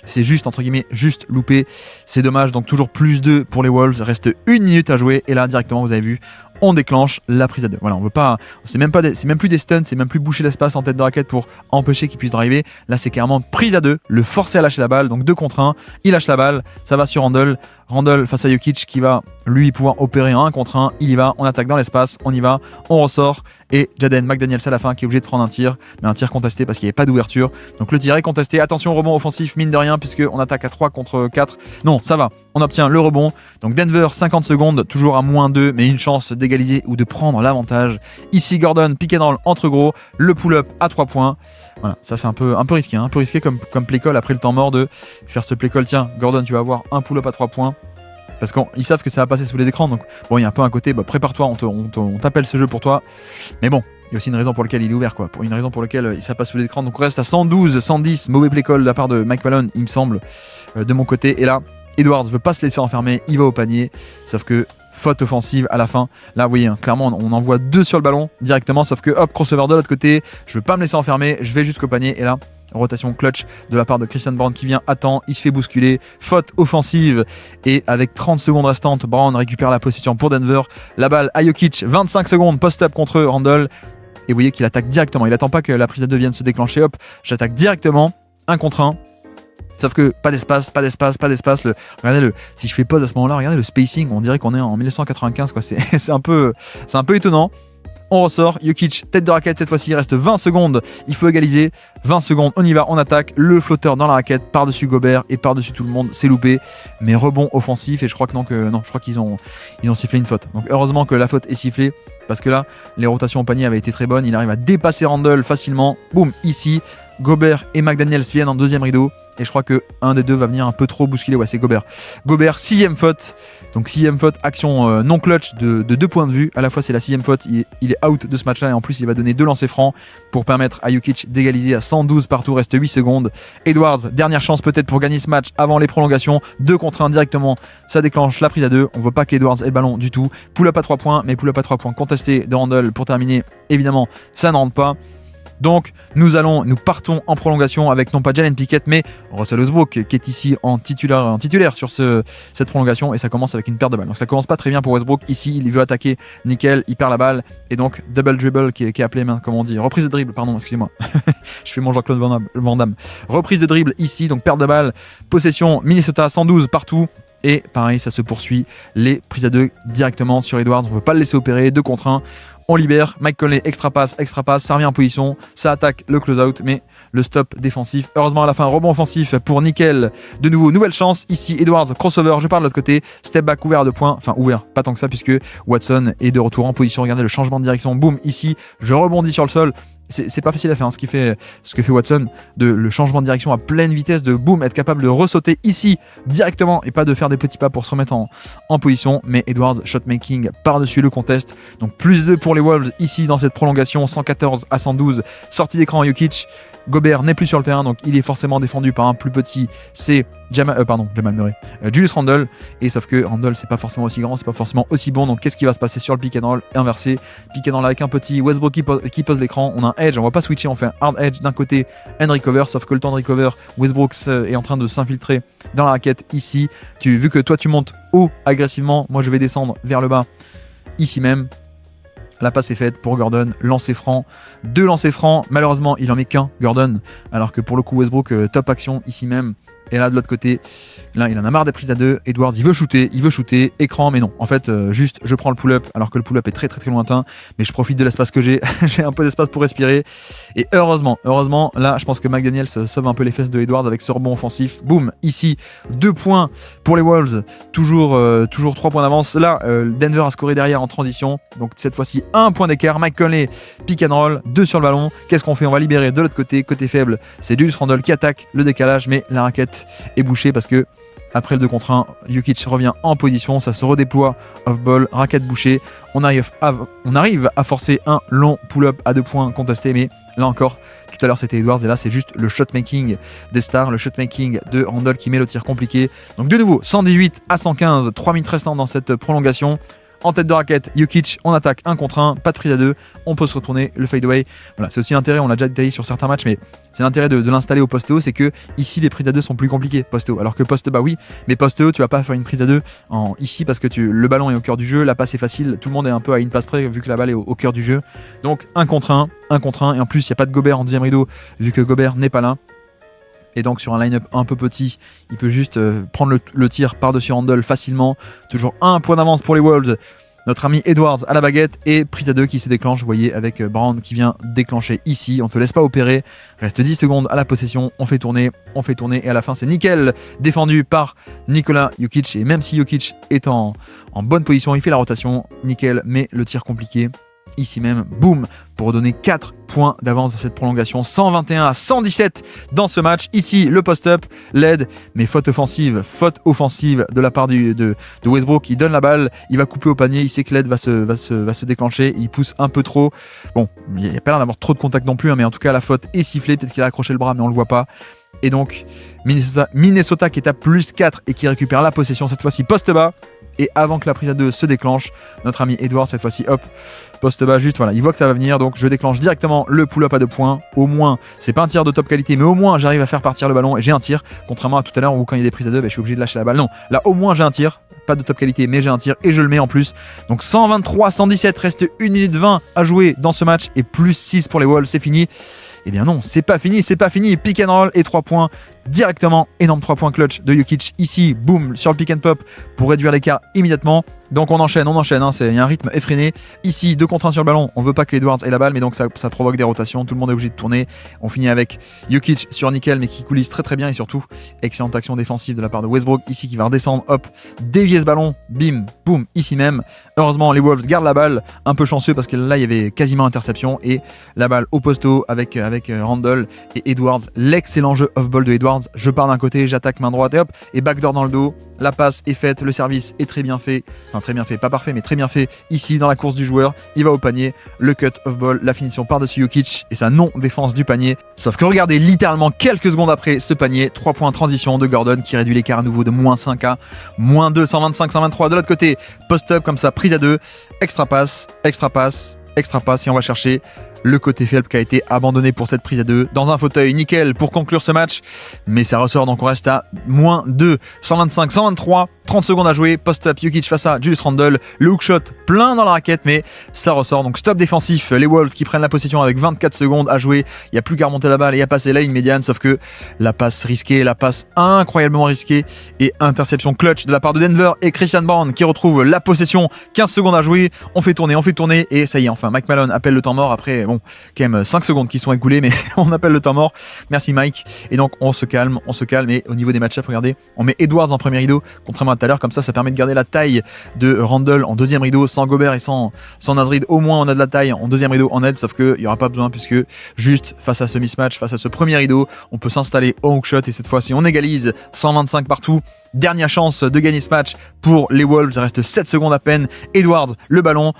C'est juste, entre guillemets, juste loupé. C'est dommage, donc toujours +2 pour les Wolves. Reste 1 minute à jouer. Et là, directement, vous avez vu, on déclenche la prise à 2. Voilà, on veut pas. C'est même plus des stunts, c'est même plus boucher l'espace en tête de raquette pour empêcher qu'il puisse driver. Là, c'est carrément prise à 2, le forcer à lâcher la balle. Donc 2 contre 1. Il lâche la balle, ça va sur Randle. Randle face à Jokic qui va lui pouvoir opérer un 1 contre 1. Il y va, on attaque dans l'espace, on y va, on ressort. Et Jaden McDaniels à la fin qui est obligé de prendre un tir, mais un tir contesté parce qu'il n'y avait pas d'ouverture. Donc le tir est contesté. Attention, rebond offensif, mine de rien, puisqu'on attaque à 3 contre 4. Non, ça va, on obtient le rebond. Donc Denver, 50 secondes, toujours à -2, mais une chance d'égaliser ou de prendre l'avantage. Ici, Gordon, pick and roll entre gros, le pull-up à 3 points. Voilà, ça c'est un peu risqué, un peu risqué comme play call après le temps mort de faire ce play call. Tiens, Gordon, tu vas avoir un pull-up à 3 points. Parce qu'ils savent que ça va passer sous les écrans, donc bon, il y a un peu un côté, prépare-toi, on t'appelle ce jeu pour toi. Mais bon, il y a aussi une raison pour laquelle il est ouvert, quoi. Pour une raison pour laquelle ça passe sous les écrans. Donc on reste à 112, 110, mauvais play call de la part de Mike Malone, il me semble, de mon côté. Et là, Edwards veut pas se laisser enfermer, il va au panier. Sauf que faute offensive à la fin. Là, vous voyez, hein, clairement, on envoie 2 sur le ballon directement, sauf que hop, crossover de l'autre côté, je veux pas me laisser enfermer, je vais jusqu'au panier, et là, rotation clutch de la part de Christian Brown qui vient à temps, il se fait bousculer, faute offensive, et avec 30 secondes restantes, Brown récupère la possession pour Denver, la balle à Jokic, 25 secondes, post-up contre Randle, et vous voyez qu'il attaque directement, il attend pas que la prise à 2 vienne se déclencher, hop, j'attaque directement, 1 contre 1, sauf que pas d'espace, regardez si je fais pause à ce moment-là, regardez le spacing, on dirait qu'on est en 1995, quoi. C'est un peu étonnant. On ressort, Jokic, tête de raquette, cette fois-ci il reste 20 secondes, il faut égaliser, 20 secondes, on y va, on attaque, le flotteur dans la raquette, par-dessus Gobert et par-dessus tout le monde, c'est loupé, mais rebond offensif, et je crois qu'ils ont sifflé une faute. Donc heureusement que la faute est sifflée, parce que là, les rotations au panier avaient été très bonnes, il arrive à dépasser Randle facilement, boum, ici, Gobert et McDaniels viennent en deuxième rideau, et je crois que un des deux va venir un peu trop bousculer, ouais c'est Gobert. Gobert, 6ème faute, donc 6ème faute, action non clutch de 2 points de vue, à la fois c'est la 6ème faute, il est out de ce match là, et en plus il va donner 2 lancers francs pour permettre à Jokic d'égaliser à 112 partout, reste 8 secondes. Edwards, dernière chance peut-être pour gagner ce match avant les prolongations, 2 contre 1 directement, ça déclonche la prise à 2, on voit pas qu'Edwards ait le ballon du tout, pull-up à 3 points, mais pull-up à 3 points contesté de Randle pour terminer, évidemment ça ne rentre pas. Donc nous partons en prolongation avec non pas Jalen Pickett mais Russell Westbrook qui est ici en titulaire sur cette prolongation, et ça commence avec une perte de balle. Donc ça commence pas très bien pour Westbrook, ici il veut attaquer, nickel, il perd la balle, et donc double dribble qui est appelé, comment on dit, reprise de dribble, pardon, excusez-moi, je fais mon Jean-Claude Van Damme, reprise de dribble ici, donc perte de balle, possession Minnesota 112 partout. Et pareil, ça se poursuit, les prises à 2 directement sur Edwards, on ne peut pas le laisser opérer, 2 contre 1. On libère, Mike Conley, extra passe, ça revient en position, ça attaque le close-out, mais le stop défensif. Heureusement à la fin, rebond offensif pour Nickel. De nouveau, nouvelle chance, ici Edwards, crossover, je pars de l'autre côté, step back ouvert à 2 points, enfin ouvert, pas tant que ça puisque Watson est de retour en position, regardez le changement de direction, boum, ici, je rebondis sur le sol. C'est pas facile à faire, hein, ce que fait Watson, le changement de direction à pleine vitesse, de boum, être capable de ressauter ici directement et pas de faire des petits pas pour se remettre en position. Mais Edwards, shotmaking par-dessus le contest. Donc plus 2 pour les Wolves ici dans cette prolongation, 114 à 112. Sortie d'écran Jokic. Gobert n'est plus sur le terrain, donc il est forcément défendu par un plus petit, c'est Jamal Murray, Julius Randle, et sauf que Randle c'est pas forcément aussi grand, c'est pas forcément aussi bon, donc qu'est-ce qui va se passer sur le pick and roll inversé, pick and roll avec un petit Westbrook qui pose l'écran, on a un edge, on va pas switcher, on fait un hard edge d'un côté and recover, sauf que le temps de recover, Westbrook est en train de s'infiltrer dans la raquette ici, vu que toi tu montes haut agressivement, moi je vais descendre vers le bas ici même. La passe est faite pour Gordon, lancer franc, 2 lancers francs, malheureusement il en met qu'un Gordon, alors que pour le coup Westbrook top action ici même, et là de l'autre côté, là il en a marre des prises à 2, Edwards il veut shooter, écran, mais non, en fait juste je prends le pull-up, alors que le pull-up est très très très lointain, mais je profite de l'espace que j'ai, j'ai un peu d'espace pour respirer, et heureusement, là je pense que McDaniels sauve un peu les fesses de Edwards avec ce rebond offensif, boum, ici, 2 points pour les Wolves, toujours 3 points d'avance, là Denver a scoré derrière en transition, donc cette fois-ci 1 point d'écart, Mike Conley, pick and roll, 2 sur le ballon, qu'est-ce qu'on fait? On va libérer de l'autre côté faible, c'est Julius Randle qui attaque le décalage, mais la raquette est bouchée parce que après le 2 contre 1, Jokic revient en position, ça se redéploie off-ball, raquette bouchée, on arrive à forcer un long pull-up à 2 points contesté, mais là encore, tout à l'heure c'était Edwards et là c'est juste le shotmaking des stars, le shotmaking de Randle qui met le tir compliqué. Donc de nouveau, 118 à 115, 3 minutes restantes dans cette prolongation. En tête de raquette, Jokic, on attaque 1 contre 1, pas de prise à 2, on peut se retourner, le fadeaway. Voilà, c'est aussi l'intérêt, on l'a déjà détaillé sur certains matchs, mais c'est l'intérêt de l'installer au poste haut, c'est que ici les prises à 2 sont plus compliquées, poste haut. Alors que poste bas, oui, mais poste haut, tu vas pas faire une prise à 2 ici parce que le ballon est au cœur du jeu, la passe est facile, tout le monde est un peu à une passe près vu que la balle est au cœur du jeu. Donc 1 contre 1, et en plus il n'y a pas de Gobert en deuxième rideau vu que Gobert n'est pas là. Et donc sur un line-up un peu petit, il peut juste prendre le tir par-dessus Randle facilement. Toujours 1 point d'avance pour les Wolves. Notre ami Edwards à la baguette et prise à 2 qui se déclenche, vous voyez, avec Brown qui vient déclencher ici. On ne te laisse pas opérer. Reste 10 secondes à la possession. On fait tourner. Et à la fin, c'est nickel défendu par Nikola Jokic. Et même si Jokic est en bonne position, il fait la rotation. Nickel, mais le tir compliqué. Ici même, boum, pour donner 4 points d'avance dans cette prolongation, 121 à 117 dans ce match. Ici, le post-up, l'aide, mais faute offensive de la part de Westbrook. Il donne la balle, il va couper au panier, il sait que l'aide va se déclencher, il pousse un peu trop. Bon, il n'y a pas l'air d'avoir trop de contact non plus, hein, mais en tout cas, la faute est sifflée. Peut-être qu'il a accroché le bras, mais on le voit pas. Et donc Minnesota qui est à plus 4 et qui récupère la possession, cette fois-ci poste bas. Et avant que la prise à 2 se déclenche, notre ami Edwards, cette fois-ci, hop, poste bas, juste, voilà, il voit que ça va venir, donc je déclenche directement le pull-up à 2 points. Au moins, c'est pas un tir de top qualité, mais au moins j'arrive à faire partir le ballon et j'ai un tir, contrairement à tout à l'heure où quand il y a des prises à 2, je suis obligé de lâcher la balle. Non, là au moins j'ai un tir, pas de top qualité, mais j'ai un tir et je le mets en plus. Donc 123-117, reste 1 minute 20 à jouer dans ce match et plus 6 pour les Wolves, c'est fini. Eh bien non, c'est pas fini. Pick and roll et 3 points directement. Énorme 3 points clutch de Jokic ici, boum, sur le pick and pop pour réduire l'écart immédiatement. Donc on enchaîne, hein, il y a un rythme effréné. Ici, 2 contre 1 sur le ballon, on veut pas que Edwards ait la balle, mais donc ça provoque des rotations, tout le monde est obligé de tourner. On finit avec Jokic sur Nickel, mais qui coulisse très très bien et surtout, excellente action défensive de la part de Westbrook ici qui va redescendre, hop, dévier ce ballon, bim, boum, ici même. Heureusement, les Wolves gardent la balle, un peu chanceux parce que là il y avait quasiment interception et la balle au posto avec Randle et Edwards, l'excellent jeu off-ball de Edwards. Je pars d'un côté, j'attaque main droite et hop, et backdoor dans le dos. La passe est faite, le service est très bien fait, enfin très bien fait, pas parfait mais très bien fait ici dans la course du joueur, il va au panier, le cut off-ball, la finition par-dessus Jokic et sa non-défense du panier. Sauf que regardez littéralement quelques secondes après ce panier, 3 points transition de Gordon qui réduit l'écart à nouveau de -5 à -2, 125-123 de l'autre côté, post-up comme ça, prise à 2, extra passe et on va chercher le côté faible qui a été abandonné pour cette prise à 2 dans un fauteuil nickel pour conclure ce match, mais ça ressort donc on reste à -2, 125-123, 30 secondes à jouer, post-up Jokic face à Julius Randle, le hookshot plein dans la raquette mais ça ressort, donc stop défensif, les Wolves qui prennent la possession avec 24 secondes à jouer, il n'y a plus qu'à remonter la balle et à passer la ligne médiane, sauf que la passe risquée, la passe incroyablement risquée et interception clutch de la part de Denver et Christian Brown qui retrouve la possession, 15 secondes à jouer, on fait tourner et ça y est, enfin Mike Malone appelle le temps mort après, bon, quand même 5 secondes qui sont écoulées mais on appelle le temps mort, merci Mike, et donc on se calme et au niveau des match-ups, regardez, on met Edwards en premier rideau, contrairement à tout à l'heure, comme ça permet de garder la taille de Randle en deuxième rideau, sans Gobert et sans Nasrid, au moins on a de la taille en deuxième rideau en aide, sauf qu'il n'y aura pas besoin puisque juste face à ce mismatch, face à ce premier rideau, on peut s'installer au hookshot et cette fois-ci on égalise, 125 partout, dernière chance de gagner ce match pour les Wolves, il reste 7 secondes à peine, Edwards, le ballon,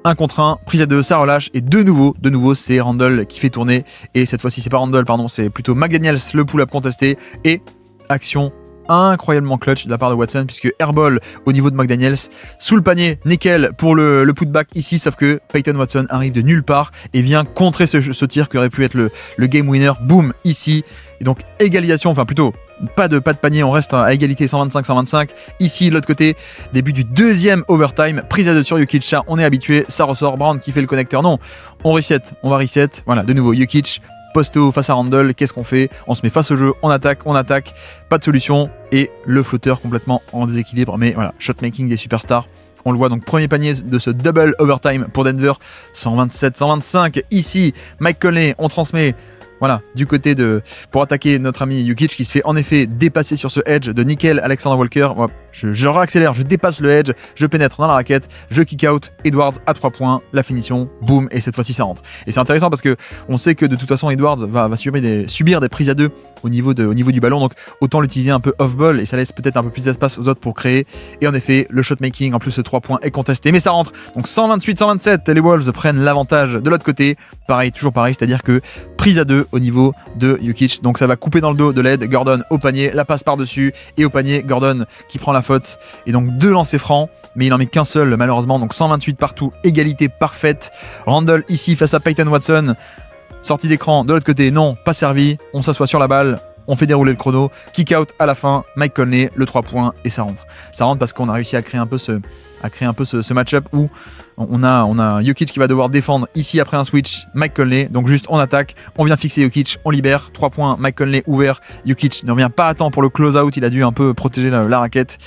1 contre 1, prise à 2, ça relâche et de nouveau c'est Randle qui fait tourner et cette fois-ci c'est pas Randle, pardon, c'est plutôt McDaniels, le pull-up contesté et action incroyablement clutch de la part de Watson puisque airball au niveau de McDaniels sous le panier, nickel pour le putback ici, sauf que Peyton Watson arrive de nulle part et vient contrer ce tir qui aurait pu être le game winner, boum, ici, et donc égalisation, enfin plutôt pas de panier, on reste à égalité 125-125, ici de l'autre côté, début du deuxième overtime, prise à 2 sur Jokic, ça on est habitué, ça ressort, Brown qui fait le connecteur, non, on va reset, voilà, de nouveau Jokic, posto face à Randle, qu'est-ce qu'on fait? On se met face au jeu, on attaque, pas de solution, et le flotteur complètement en déséquilibre, mais voilà, shotmaking des superstars. On le voit donc, premier panier de ce double overtime pour Denver, 127-125, ici, Mike Conley, on transmet, voilà, du côté pour attaquer notre ami Jokic qui se fait en effet dépasser sur ce edge de Nickel Alexander Walker. Je réaccélère, je dépasse le edge, je pénètre dans la raquette, je kick out, Edwards à 3 points, la finition, boum, et cette fois-ci ça rentre. Et c'est intéressant parce que on sait que de toute façon Edwards va subir des prises à 2 au niveau du ballon, donc autant l'utiliser un peu off-ball et ça laisse peut-être un peu plus d'espace aux autres pour créer. Et en effet, le shot-making, en plus ce 3 points est contesté, mais ça rentre. Donc 128-127, les Wolves prennent l'avantage de l'autre côté. Toujours pareil, c'est-à-dire que prise à 2 au niveau de Jokic, donc ça va couper dans le dos de l'aide, Gordon au panier, la passe par-dessus et au panier, Gordon qui prend la faute et donc 2 lancers francs, mais il en met qu'un seul malheureusement, donc 128 partout, égalité parfaite. Randle ici face à Peyton Watson, sortie d'écran de l'autre côté, non, pas servi, on s'assoit sur la balle, on fait dérouler le chrono, kick out à la fin, Mike Conley, le 3 points et ça rentre. Ça rentre parce qu'on a réussi à créer un peu ce match-up où on a Jokic qui va devoir défendre ici après un switch, Mike Conley, donc juste on attaque, on vient fixer Jokic, on libère, 3 points, Mike Conley ouvert, Jokic ne revient pas à temps pour le close-out, il a dû un peu protéger la raquette,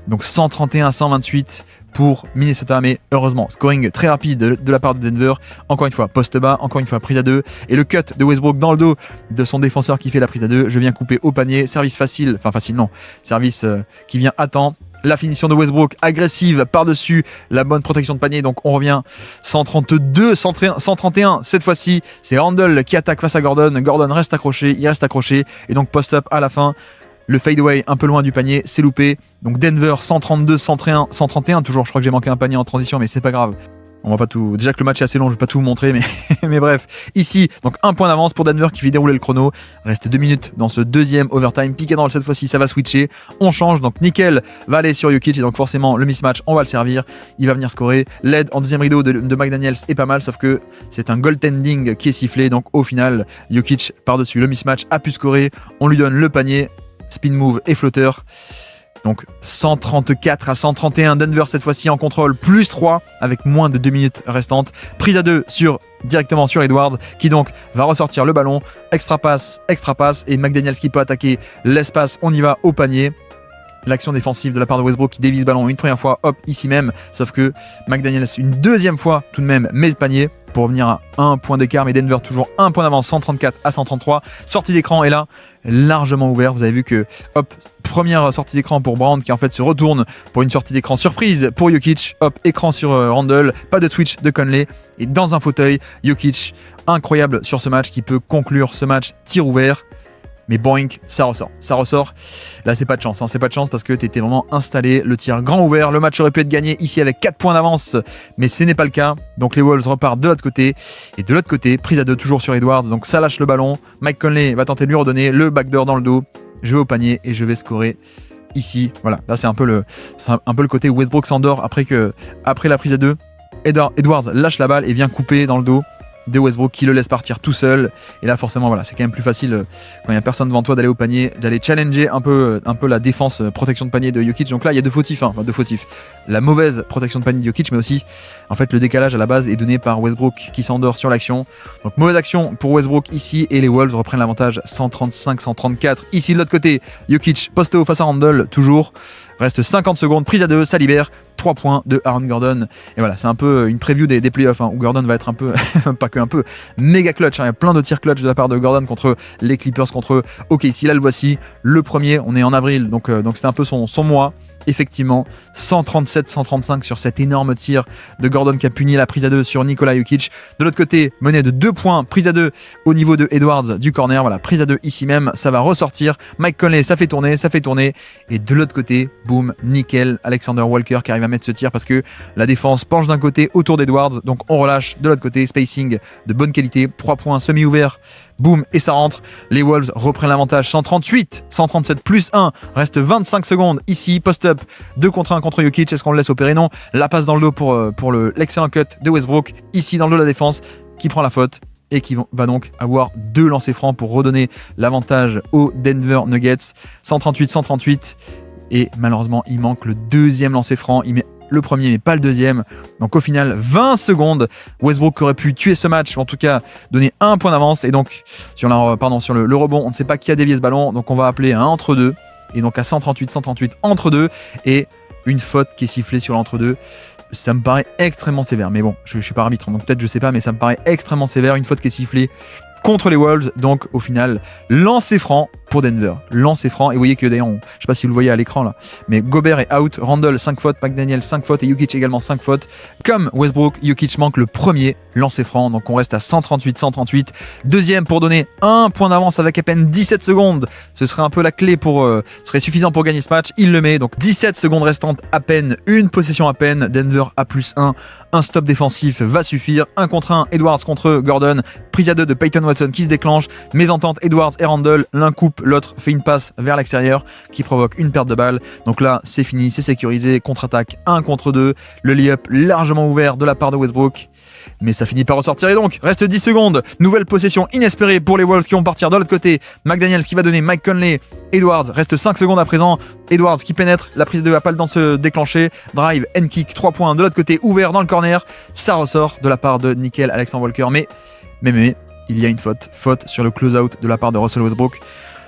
donc 131-128 pour Minnesota, mais heureusement, scoring très rapide de la part de Denver, encore une fois, poste bas, encore une fois, prise à 2, et le cut de Westbrook dans le dos de son défenseur qui fait la prise à 2, je viens couper au panier, service facile, service qui vient à temps, la finition de Westbrook agressive par-dessus la bonne protection de panier, donc on revient 132, 131, cette fois-ci, c'est Randle qui attaque face à Gordon reste accroché, et donc post-up à la fin, le fadeaway un peu loin du panier, c'est loupé. Donc Denver 132, 131, toujours. Je crois que j'ai manqué un panier en transition, mais c'est pas grave. On va pas tout. Déjà que le match est assez long, je vais pas tout vous montrer, mais bref. Ici, donc un point d'avance pour Denver qui fait dérouler le chrono. Reste 2 minutes dans ce deuxième overtime. Pick and roll cette fois-ci, ça va switcher. On change, donc Nickel va aller sur Jokic et donc forcément le mismatch, on va le servir. Il va venir scorer. L'aide en deuxième rideau de McDaniels est pas mal, sauf que c'est un goaltending qui est sifflé. Donc au final, Jokic par-dessus le mismatch a pu scorer. On lui donne le panier, spin move et flotteur. Donc 134 à 131, Denver cette fois-ci en contrôle, plus 3 avec moins de 2 minutes restantes. Prise à 2 directement sur Edwards qui donc va ressortir le ballon. Extra passe et McDaniels qui peut attaquer l'espace, on y va au panier. L'action défensive de la part de Westbrook qui dévisse le ballon une première fois, hop, ici même. Sauf que McDaniels une deuxième fois tout de même met le panier pour revenir à 1 point d'écart. Mais Denver toujours 1 point d'avance, 134 à 133. Sortie d'écran est là, largement ouvert. Vous avez vu que, hop, première sortie d'écran pour Brown qui en fait se retourne pour une sortie d'écran surprise pour Jokic. Hop, écran sur Randle, pas de switch de Conley. Et dans un fauteuil, Jokic, incroyable sur ce match qui peut conclure ce match tir ouvert. Mais boing, ça ressort. Là, c'est pas de chance, c'est pas de chance parce que t'étais vraiment installé, le tir grand ouvert. Le match aurait pu être gagné ici avec 4 points d'avance, mais ce n'est pas le cas. Donc les Wolves repartent de l'autre côté. Et de l'autre côté, prise à 2 toujours sur Edwards. Donc ça lâche le ballon. Mike Conley va tenter de lui redonner le backdoor dans le dos. Je vais au panier et je vais scorer ici. Voilà, là c'est un peu le côté Westbrook s'endort après la prise à 2. Edwards lâche la balle et vient couper dans le dos de Westbrook qui le laisse partir tout seul. Et là forcément voilà, c'est quand même plus facile quand il n'y a personne devant toi d'aller au panier, d'aller challenger un peu la défense protection de panier de Jokic. Donc là il y a deux fautifs. La mauvaise protection de panier de Jokic, mais aussi en fait le décalage à la base est donné par Westbrook qui s'endort sur l'action. Donc mauvaise action pour Westbrook ici et les Wolves reprennent l'avantage 135-134. Ici de l'autre côté, Jokic poste haut face à Randle toujours. Reste 50 secondes, prise à 2, ça libère. 3 points de Aaron Gordon. Et voilà, c'est un peu une preview des playoffs où Gordon va être un peu, pas que un peu, méga clutch. Il y a plein de tirs clutch de la part de Gordon contre les Clippers, contre OKC. Là, le voici, le premier. On est en avril, donc c'est un peu son mois. Effectivement, 137-135 sur cet énorme tir de Gordon qui a puni la prise à 2 sur Nikola Jokic. De l'autre côté, mené de 2 points, prise à 2 au niveau de Edwards du corner. Voilà, prise à 2 ici même, ça va ressortir. Mike Conley, ça fait tourner. Et de l'autre côté, boum, nickel, Alexander Walker qui arrive à mettre ce tir parce que la défense penche d'un côté autour d'Edwards. Donc on relâche de l'autre côté, spacing de bonne qualité, 3 points semi-ouverts. Boum, et ça rentre. Les Wolves reprennent l'avantage 137 plus 1. Reste 25 secondes. Ici, post-up 2 contre 1 contre Jokic. Est-ce qu'on le laisse opérer? Non. La passe dans le dos pour l'excellent cut de Westbrook. Ici, dans le dos de la défense, qui prend la faute et qui va donc avoir 2 lancers francs pour redonner l'avantage aux Denver Nuggets. 138. Et malheureusement, il manque le deuxième lancer franc. Il met le premier mais pas le deuxième. Donc au final 20 secondes. Westbrook aurait pu tuer ce match ou en tout cas donner 1 point d'avance. Et donc sur le rebond, on ne sait pas qui a dévié ce ballon. Donc on va appeler un entre-deux. Et donc à 138 entre-deux. Et une faute qui est sifflée sur l'entre-deux. Ça me paraît extrêmement sévère. Mais bon, je suis pas arbitre, donc peut-être je sais pas, mais ça me paraît extrêmement sévère. Une faute qui est sifflée contre les Wolves. Donc au final, lancer franc pour Denver. Lancer franc. Et vous voyez que d'ailleurs, je ne sais pas si vous le voyez à l'écran là, mais Gobert est out, Randle 5 fautes, McDaniel 5 fautes et Jokic également 5 fautes. Comme Westbrook, Jokic manque le premier lancer franc. Donc on reste à 138. Deuxième pour donner 1 point d'avance avec à peine 17 secondes. Ce serait un peu la clé ce serait suffisant pour gagner ce match. Il le met. Donc 17 secondes restantes à peine, une possession à peine. Denver à plus 1. Un stop défensif va suffire. 1 contre 1, Edwards contre Gordon. Prise à 2 de Peyton Watson qui se déclenche. Mésentente Edwards et Randle. L'un coupe, l'autre fait une passe vers l'extérieur qui provoque une perte de balle. Donc là, c'est fini, c'est sécurisé. Contre-attaque 1 contre 2. Le lay-up largement ouvert de la part de Westbrook. Mais ça finit par ressortir et donc, reste 10 secondes. Nouvelle possession inespérée pour les Wolves qui vont partir de l'autre côté. McDaniels qui va donner Mike Conley. Edwards, reste 5 secondes à présent. Edwards qui pénètre, la prise de la balle dans se déclencher. Drive, and kick, 3 points de l'autre côté, ouvert dans le corner. Ça ressort de la part de Nickel Alexander Walker. Mais, il y a une faute sur le close-out de la part de Russell Westbrook.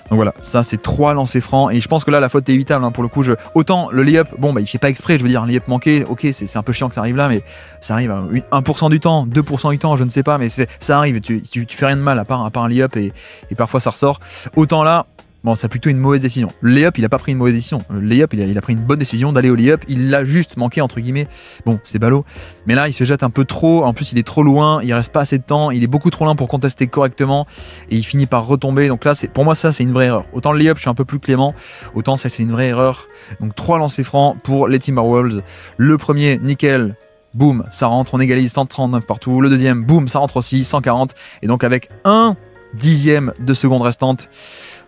Donc voilà, ça c'est 3 lancers francs et je pense que là la faute est évitable pour le coup. Autant le layup, il fait pas exprès, je veux dire, un layup manqué, ok, c'est un peu chiant que ça arrive là, mais ça arrive à 1% du temps, 2% du temps, je ne sais pas, mais ça arrive, tu fais rien de mal à part un layup et parfois ça ressort. Autant là, c'est plutôt une mauvaise décision. Le layup, il a pas pris une mauvaise décision. Le layup, il a pris une bonne décision d'aller au layup. Il l'a juste manqué, entre guillemets. Bon, c'est ballot. Mais là, il se jette un peu trop. En plus, il est trop loin. Il reste pas assez de temps. Il est beaucoup trop loin pour contester correctement. Et il finit par retomber. Donc là, pour moi, ça, c'est une vraie erreur. Autant le layup, je suis un peu plus clément. Autant ça, c'est une vraie erreur. Donc 3 lancers francs pour les Timberwolves. Le premier, nickel. boum, ça rentre, on égalise 139 partout. Le deuxième, boum, ça rentre aussi, 140. Et donc avec 1/10 de seconde restante,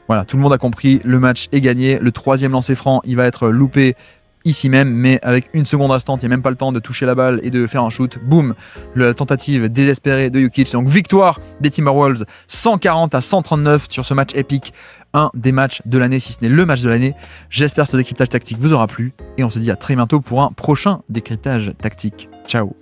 voilà, tout le monde a compris, le match est gagné. Le troisième lancer franc, il va être loupé ici même, mais avec 1 seconde restante, il n'y a même pas le temps de toucher la balle et de faire un shoot. Boum, la tentative désespérée de Jokic. Donc victoire des Timberwolves, 140-139 sur ce match épique. Un des matchs de l'année, si ce n'est le match de l'année. J'espère que ce décryptage tactique vous aura plu et on se dit à très bientôt pour un prochain décryptage tactique. Ciao.